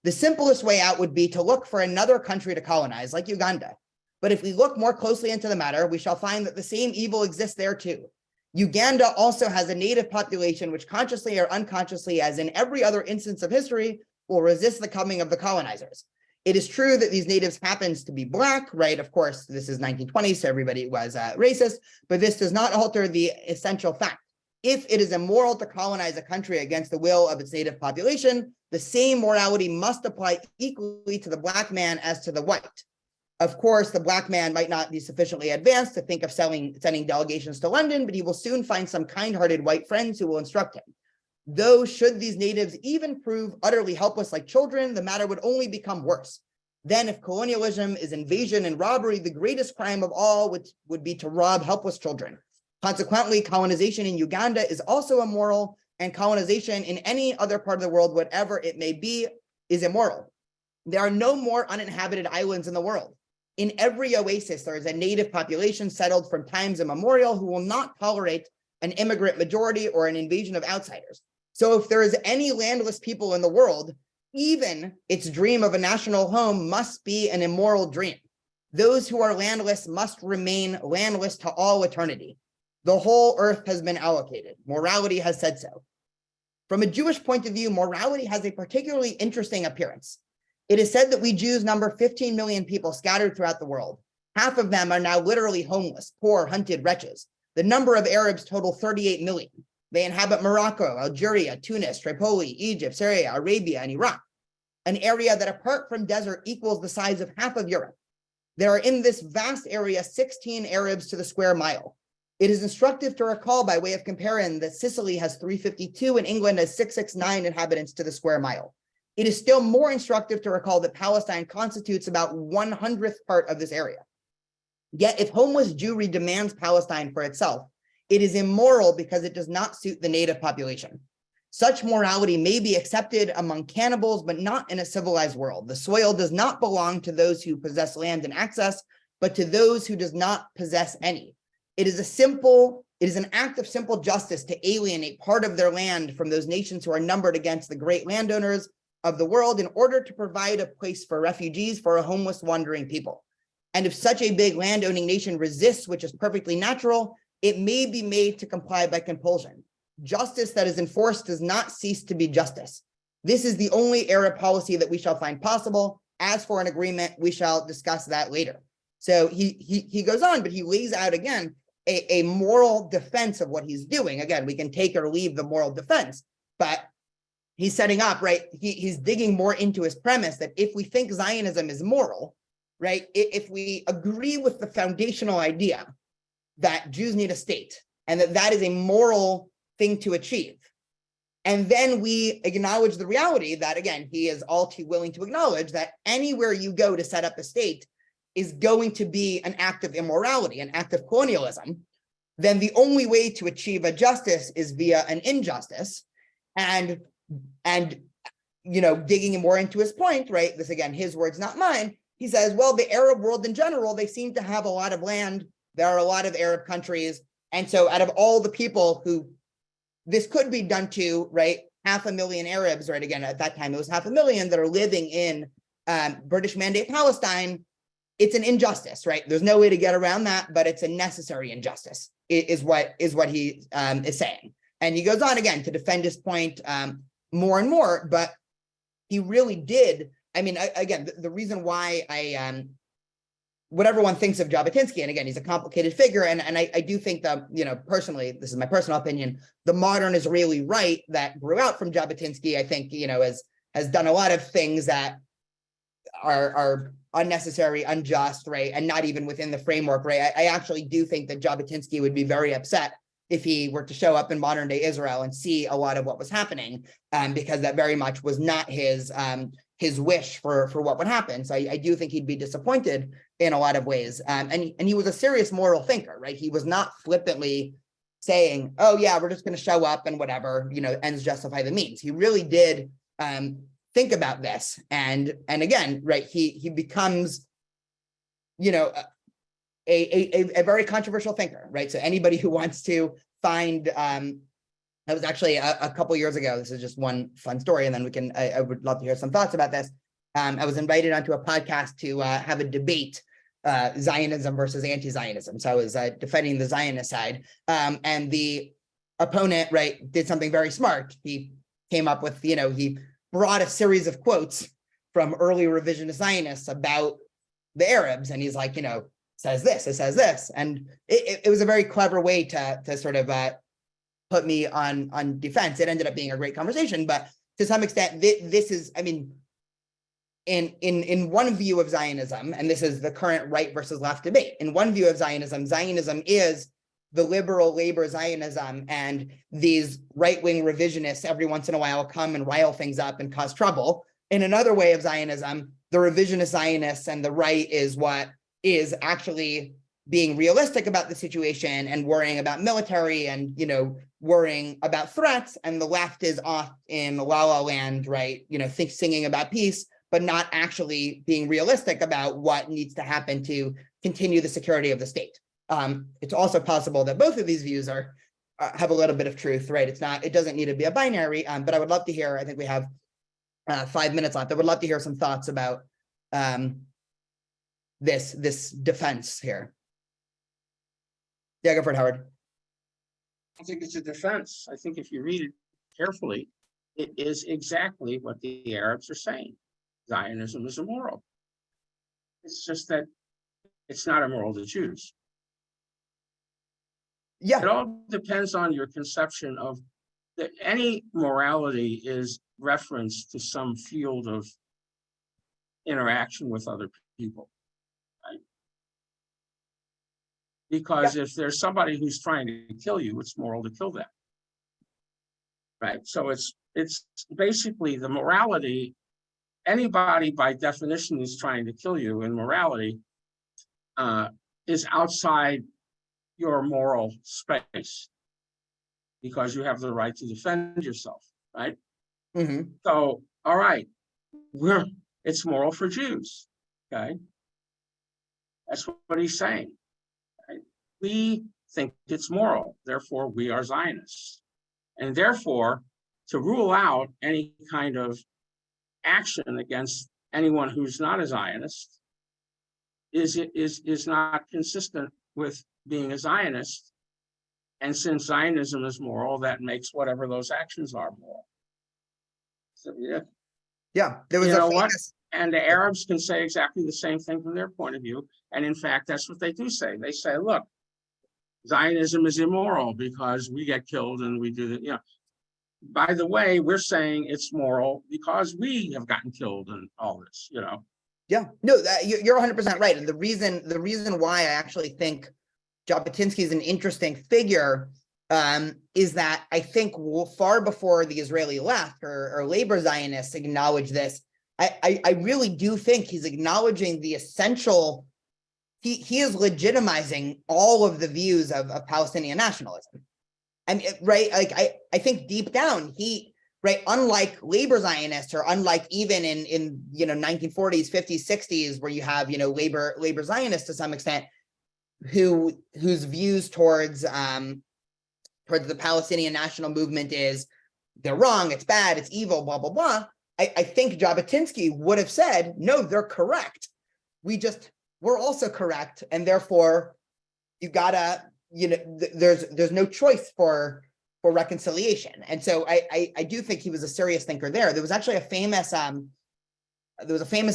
The simplest way out would be to look for another country to colonize, like Uganda. But if we look more closely into the matter, we shall find that the same evil exists there too. Uganda also has a native population which consciously or unconsciously, as in every other instance of history, will resist the coming of the colonizers. It is true that these natives happens to be Black, right? Of course, this is 1920, so everybody was racist, but this does not alter the essential fact. If it is immoral to colonize a country against the will of its native population, the same morality must apply equally to the Black man as to the white. Of course, the Black man might not be sufficiently advanced to think of sending delegations to London, but he will soon find some kind-hearted white friends who will instruct him. Though should these natives even prove utterly helpless like children, the matter would only become worse. Then if colonialism is invasion and robbery, the greatest crime of all would be to rob helpless children. Consequently, colonization in Uganda is also immoral, and colonization in any other part of the world, whatever it may be, is immoral. There are no more uninhabited islands in the world. In every oasis, there is a native population settled from times immemorial who will not tolerate an immigrant majority or an invasion of outsiders. So if there is any landless people in the world, even its dream of a national home must be an immoral dream. Those who are landless must remain landless to all eternity. The whole earth has been allocated. Morality has said so. From a Jewish point of view, morality has a particularly interesting appearance. It is said that we Jews number 15 million people scattered throughout the world. Half of them are now literally homeless, poor, hunted wretches. The number of Arabs total 38 million. They inhabit Morocco, Algeria, Tunis, Tripoli, Egypt, Syria, Arabia, and Iraq, an area that apart from desert equals the size of half of Europe. There are in this vast area 16 Arabs to the square mile. It is instructive to recall by way of comparison that Sicily has 352 and England has 669 inhabitants to the square mile. It is still more instructive to recall that Palestine constitutes about 1/100th part of this area. Yet if homeless Jewry demands Palestine for itself, it is immoral because it does not suit the native population. Such morality may be accepted among cannibals, but not in a civilized world. The soil does not belong to those who possess land and access, but to those who does not possess any. It is an act of simple justice to alienate part of their land from those nations who are numbered against the great landowners of the world in order to provide a place for refugees for a homeless wandering people. And if such a big landowning nation resists, which is perfectly natural, it may be made to comply by compulsion. Justice that is enforced does not cease to be justice. This is the only Arab policy that we shall find possible. As for an agreement, we shall discuss that later. So he goes on, but he lays out again a moral defense of what he's doing. Again, we can take or leave the moral defense, but he's setting up, right? He's digging more into his premise that if we think Zionism is moral, right? If we agree with the foundational idea that Jews need a state and that is a moral thing to achieve, and then we acknowledge the reality that, again, he is all too willing to acknowledge that anywhere you go to set up a state is going to be an act of immorality, an act of colonialism, then the only way to achieve a justice is via an injustice. And digging more into his point, right? This, again, his words, not mine. He says, well, the Arab world in general, they seem to have a lot of land. There are a lot of Arab countries. And so out of all the people who this could be done to, right? 500,000 Arabs, right? Again, at that time, it was 500,000 that are living in British Mandate Palestine. It's an injustice, right? There's no way to get around that, but it's a necessary injustice, is what he is saying. And he goes on again to defend his point more and more, but he really did. I mean, again, the reason why what everyone thinks of Jabotinsky, and again, he's a complicated figure, and I do think that, personally, this is my personal opinion, the modern Israeli right that grew out from Jabotinsky, I think, has done a lot of things that are unnecessary, unjust, right, and not even within the framework, right? I actually do think that Jabotinsky would be very upset if he were to show up in modern day Israel and see a lot of what was happening, because that very much was not his wish for what would happen. So I do think he'd be disappointed in a lot of ways. And he was a serious moral thinker, right? He was not flippantly saying, oh yeah, we're just going to show up and whatever, ends justify the means. He really did think about this. And again, right, he becomes, a very controversial thinker, right? So anybody who wants to find a I was actually a couple years ago. This is just one fun story, and then we can. I would love to hear some thoughts about this. I was invited onto a podcast to have a debate, Zionism versus anti-Zionism. So I was defending the Zionist side, and the opponent, right, did something very smart. He came up with, he brought a series of quotes from early revisionist Zionists about the Arabs, and he's like, says this, it says this, and it was a very clever way to sort of put me on defense. It ended up being a great conversation, but to some extent, this is, I mean, in one view of Zionism, and this is the current right versus left debate. In one view of Zionism, Zionism is the liberal labor Zionism, and these right-wing revisionists every once in a while come and rile things up and cause trouble. In another way of Zionism, the revisionist Zionists and the right is what is actually being realistic about the situation and worrying about military and, worrying about threats, and the left is off in la la land, right? Singing about peace, but not actually being realistic about what needs to happen to continue the security of the state. It's also possible that both of these views have a little bit of truth, right? It doesn't need to be a binary, but I would love to hear, I think we have 5 minutes left. I would love to hear some thoughts about this defense here. Yeah, go for it, Howard. I think it's a defense. I think if you read it carefully, it is exactly what the Arabs are saying. Zionism is immoral. It's just that it's not immoral to Jews. Yeah. It all depends on your conception of that. Any morality is reference to some field of interaction with other people, right? Because if there's somebody who's trying to kill you, it's moral to kill them, right? So it's basically the morality. Anybody by definition who's trying to kill you in morality is outside your moral space, because you have the right to defend yourself, right? Mm-hmm. So, all right, it's moral for Jews, okay? That's what he's saying. Right? We think it's moral, therefore we are Zionists. And therefore, to rule out any kind of action against anyone who's not a Zionist is not consistent with being a Zionist. And since Zionism is moral, that makes whatever those actions are moral. So, Yeah, there was and the Arabs can say exactly the same thing from their point of view. And in fact, that's what they do say. They say, look, Zionism is immoral because we get killed and we do that. By the way, we're saying it's moral because we have gotten killed and all this, Yeah, no, you're 100% right. And the reason why I actually think Jabotinsky is an interesting figure is that I think far before the Israeli left or labor Zionists acknowledge this, I really do think he's acknowledging the essential. He is legitimizing all of the views of Palestinian nationalism. I mean, right? Like I think deep down unlike labor Zionists, or unlike even in 1940s, 50s, 60s, where you have labor Zionists to some extent, whose views towards the Palestinian national movement is they're wrong, it's bad, it's evil, blah blah blah. I think Jabotinsky would have said, no, they're correct. We're also correct, and therefore you gotta, there's no choice for reconciliation. And so I do think he was a serious thinker there. There was actually a famous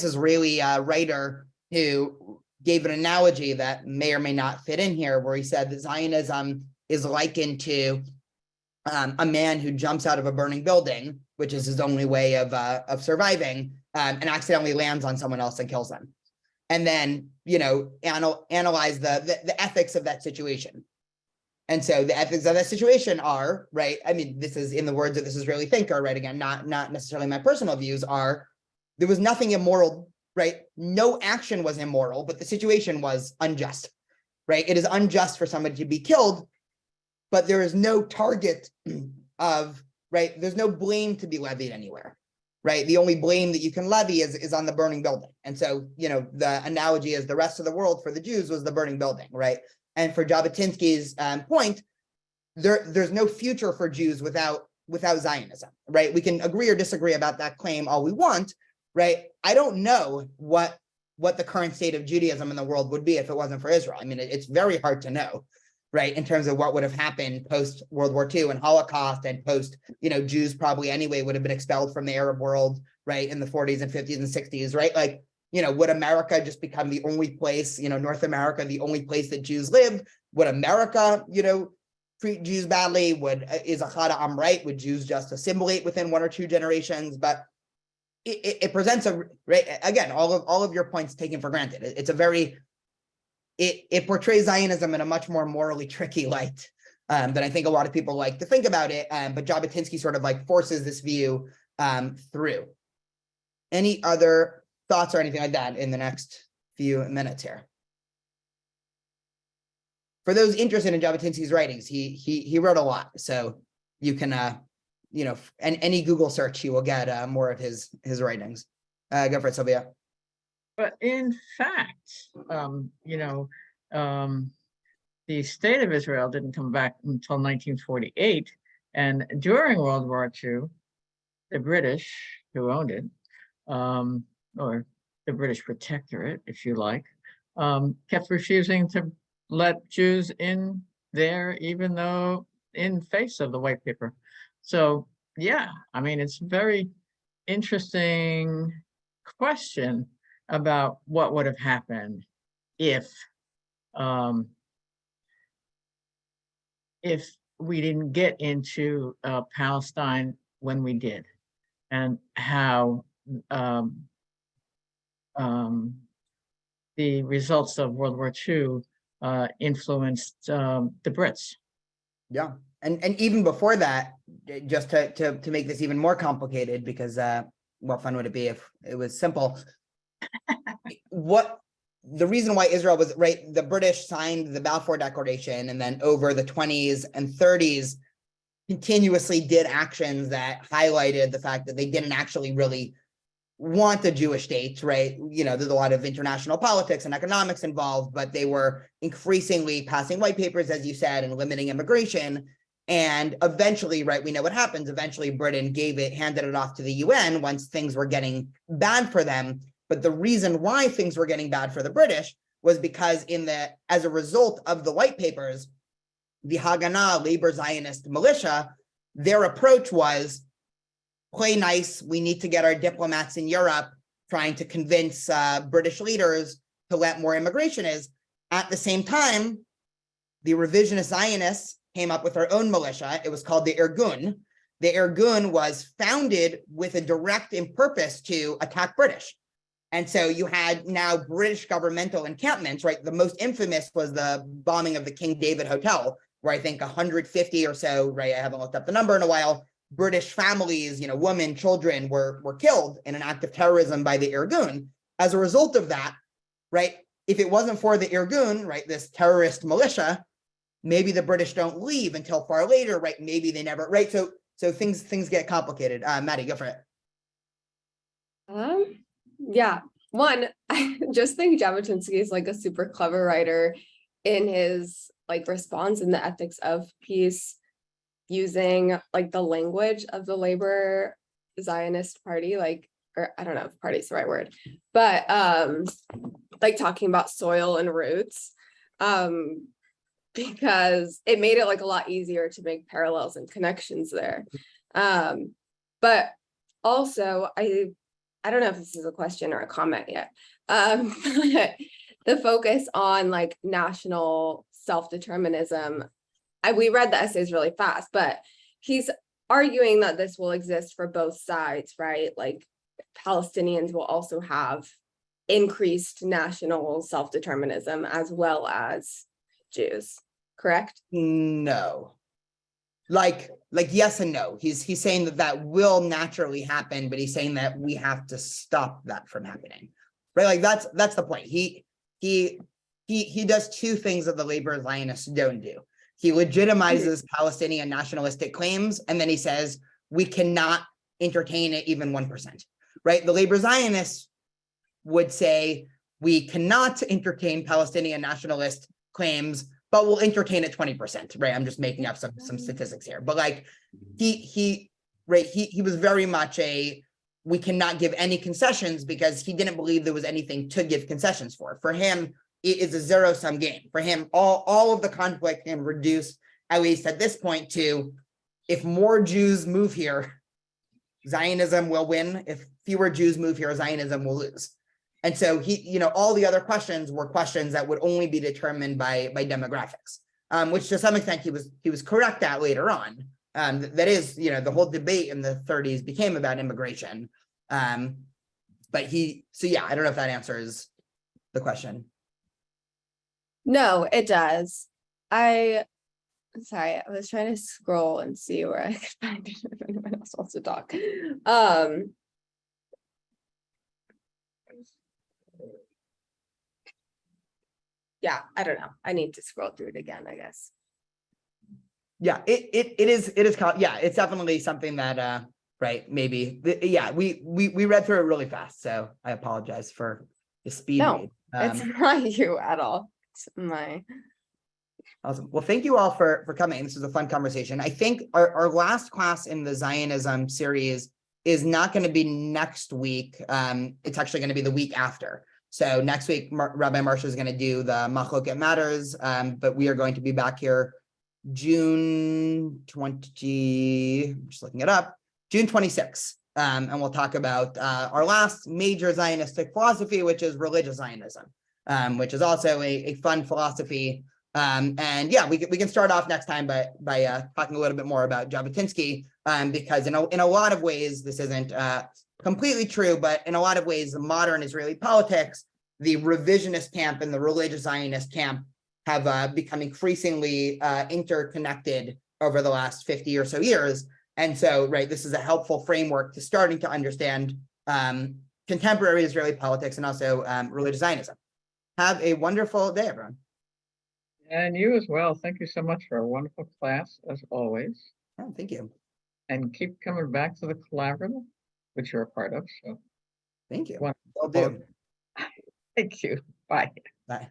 Israeli writer who gave an analogy that may or may not fit in here, where he said that Zionism is likened to a man who jumps out of a burning building, which is his only way of surviving, and accidentally lands on someone else and kills them. And then, analyze the ethics of that situation. And so the ethics of that situation are, right, I mean, this is in the words of this Israeli thinker, right, again, not necessarily my personal views, are there was nothing immoral, right? No action was immoral, but the situation was unjust, right? It is unjust for somebody to be killed, but there is no target of, right, there's no blame to be levied anywhere, right? The only blame that you can levy is on the burning building. And so, the analogy is the rest of the world for the Jews was the burning building, right? And for Jabotinsky's point, there's no future for Jews without Zionism, right? We can agree or disagree about that claim all we want, right? I don't know what the current state of Judaism in the world would be if it wasn't for Israel. I mean, it's very hard to know, right? In terms of what would have happened post World War II and Holocaust, and post, Jews probably anyway would have been expelled from the Arab world, right? In the 40s and 50s and 60s, right? Like, would America just become the only place, North America, the only place that Jews lived? Would America, treat Jews badly? Is Achad Am right? Would Jews just assimilate within 1 or 2 generations? But it presents again, all of your points taken for granted. It's a very, it portrays Zionism in a much more morally tricky light than I think a lot of people like to think about it. But Jabotinsky sort of like forces this view through. Any other thoughts or anything like that in the next few minutes here? For those interested in Jabotinsky's writings, he wrote a lot, so you can and any Google search, you will get more of his writings. Go for it, Sylvia. But in fact, the state of Israel didn't come back until 1948, and during World War II, the British, who owned it, or the British protectorate, if you like, kept refusing to let Jews in there, even though in face of the white paper. So yeah, I mean, it's a very interesting question about what would have happened if we didn't get into Palestine when we did, and how the results of World War II influenced the Brits. Yeah, and even before that, just to make this even more complicated, because what fun would it be if it was simple? The reason why Israel was right, the British signed the Balfour Declaration, and then over the 20s and 30s continuously did actions that highlighted the fact that they didn't actually really want a Jewish state, right? There's a lot of international politics and economics involved, but they were increasingly passing white papers, as you said, and limiting immigration. And eventually, right, we know what happens. Eventually, Britain handed it off to the UN once things were getting bad for them. But the reason why things were getting bad for the British was because as a result of the white papers, the Haganah, labor Zionist militia, their approach was, play nice, we need to get our diplomats in Europe trying to convince British leaders to let more immigration in. At the same time, the revisionist Zionists came up with their own militia. It was called the Irgun. The Irgun was founded with a direct purpose to attack British. And so you had now British governmental encampments, right? The most infamous was the bombing of the King David Hotel, where I think 150 or so, right? I haven't looked up the number in a while, British families, women, children were killed in an act of terrorism by the Irgun. As a result of that, right? If it wasn't for the Irgun, right, this terrorist militia, maybe the British don't leave until far later, right? Maybe they never, right? So things get complicated. Maddie, go for it. Yeah. One, I just think Jabotinsky is like a super clever writer in his like response in the ethics of peace, using like the language of the labor Zionist party, like, or I don't know if party is the right word, but like talking about soil and roots, because it made it like a lot easier to make parallels and connections there. But also I don't know if this is a question or a comment yet. But the focus on like national self-determinism, we read the essays really fast, but he's arguing that this will exist for both sides, right? Like Palestinians will also have increased national self-determinism as well as Jews, correct? No. Like yes and no. He's saying that will naturally happen, but he's saying that we have to stop that from happening, right? Like that's the point. He does two things that the labor Zionists don't do. He legitimizes Palestinian nationalistic claims, and then he says we cannot entertain it even 1%, right? The labor Zionists would say we cannot entertain Palestinian nationalist claims but we'll entertain it 20%, right? I'm just making up some statistics here, but like he was very much we cannot give any concessions because he didn't believe there was anything to give concessions for. For him, it is a zero-sum game. For him, all of the conflict can reduce, at least at this point, to if more Jews move here, Zionism will win. If fewer Jews move here, Zionism will lose. And so all the other questions were questions that would only be determined by demographics, which to some extent he was correct at later on. That is, the whole debate in the 30s became about immigration. But I don't know if that answers the question. No, it does. Sorry, I was trying to scroll and see where I could find it if anyone else wants to talk. Yeah, I don't know. I need to scroll through it again, I guess. Yeah, it is it's definitely something that right, maybe we read through it really fast, so I apologize for the speed read. It's not you at all. It's my Awesome. Well, thank you all for coming. This was a fun conversation. I think our last class in the Zionism series is not going to be next week. It's actually going to be the week after. So next week, Rabbi Marsha is going to do the Machloket Matters, but we are going to be back here June 20, I'm just looking it up, June 26. And we'll talk about our last major Zionistic philosophy, which is religious Zionism, which is also a fun philosophy. And yeah, we can start off next time by talking a little bit more about Jabotinsky, because in a lot of ways, this isn't completely true, but in a lot of ways, the modern Israeli politics, the revisionist camp and the religious Zionist camp have become increasingly interconnected over the last 50 or so years. And so, right, this is a helpful framework to starting to understand contemporary Israeli politics and also religious Zionism. Have a wonderful day, everyone. And you as well. Thank you so much for a wonderful class, as always. Oh, thank you. And keep coming back to the collaborative, which you're a part of. So Thank you. wonderful. Will do. Thank you. Bye. Bye.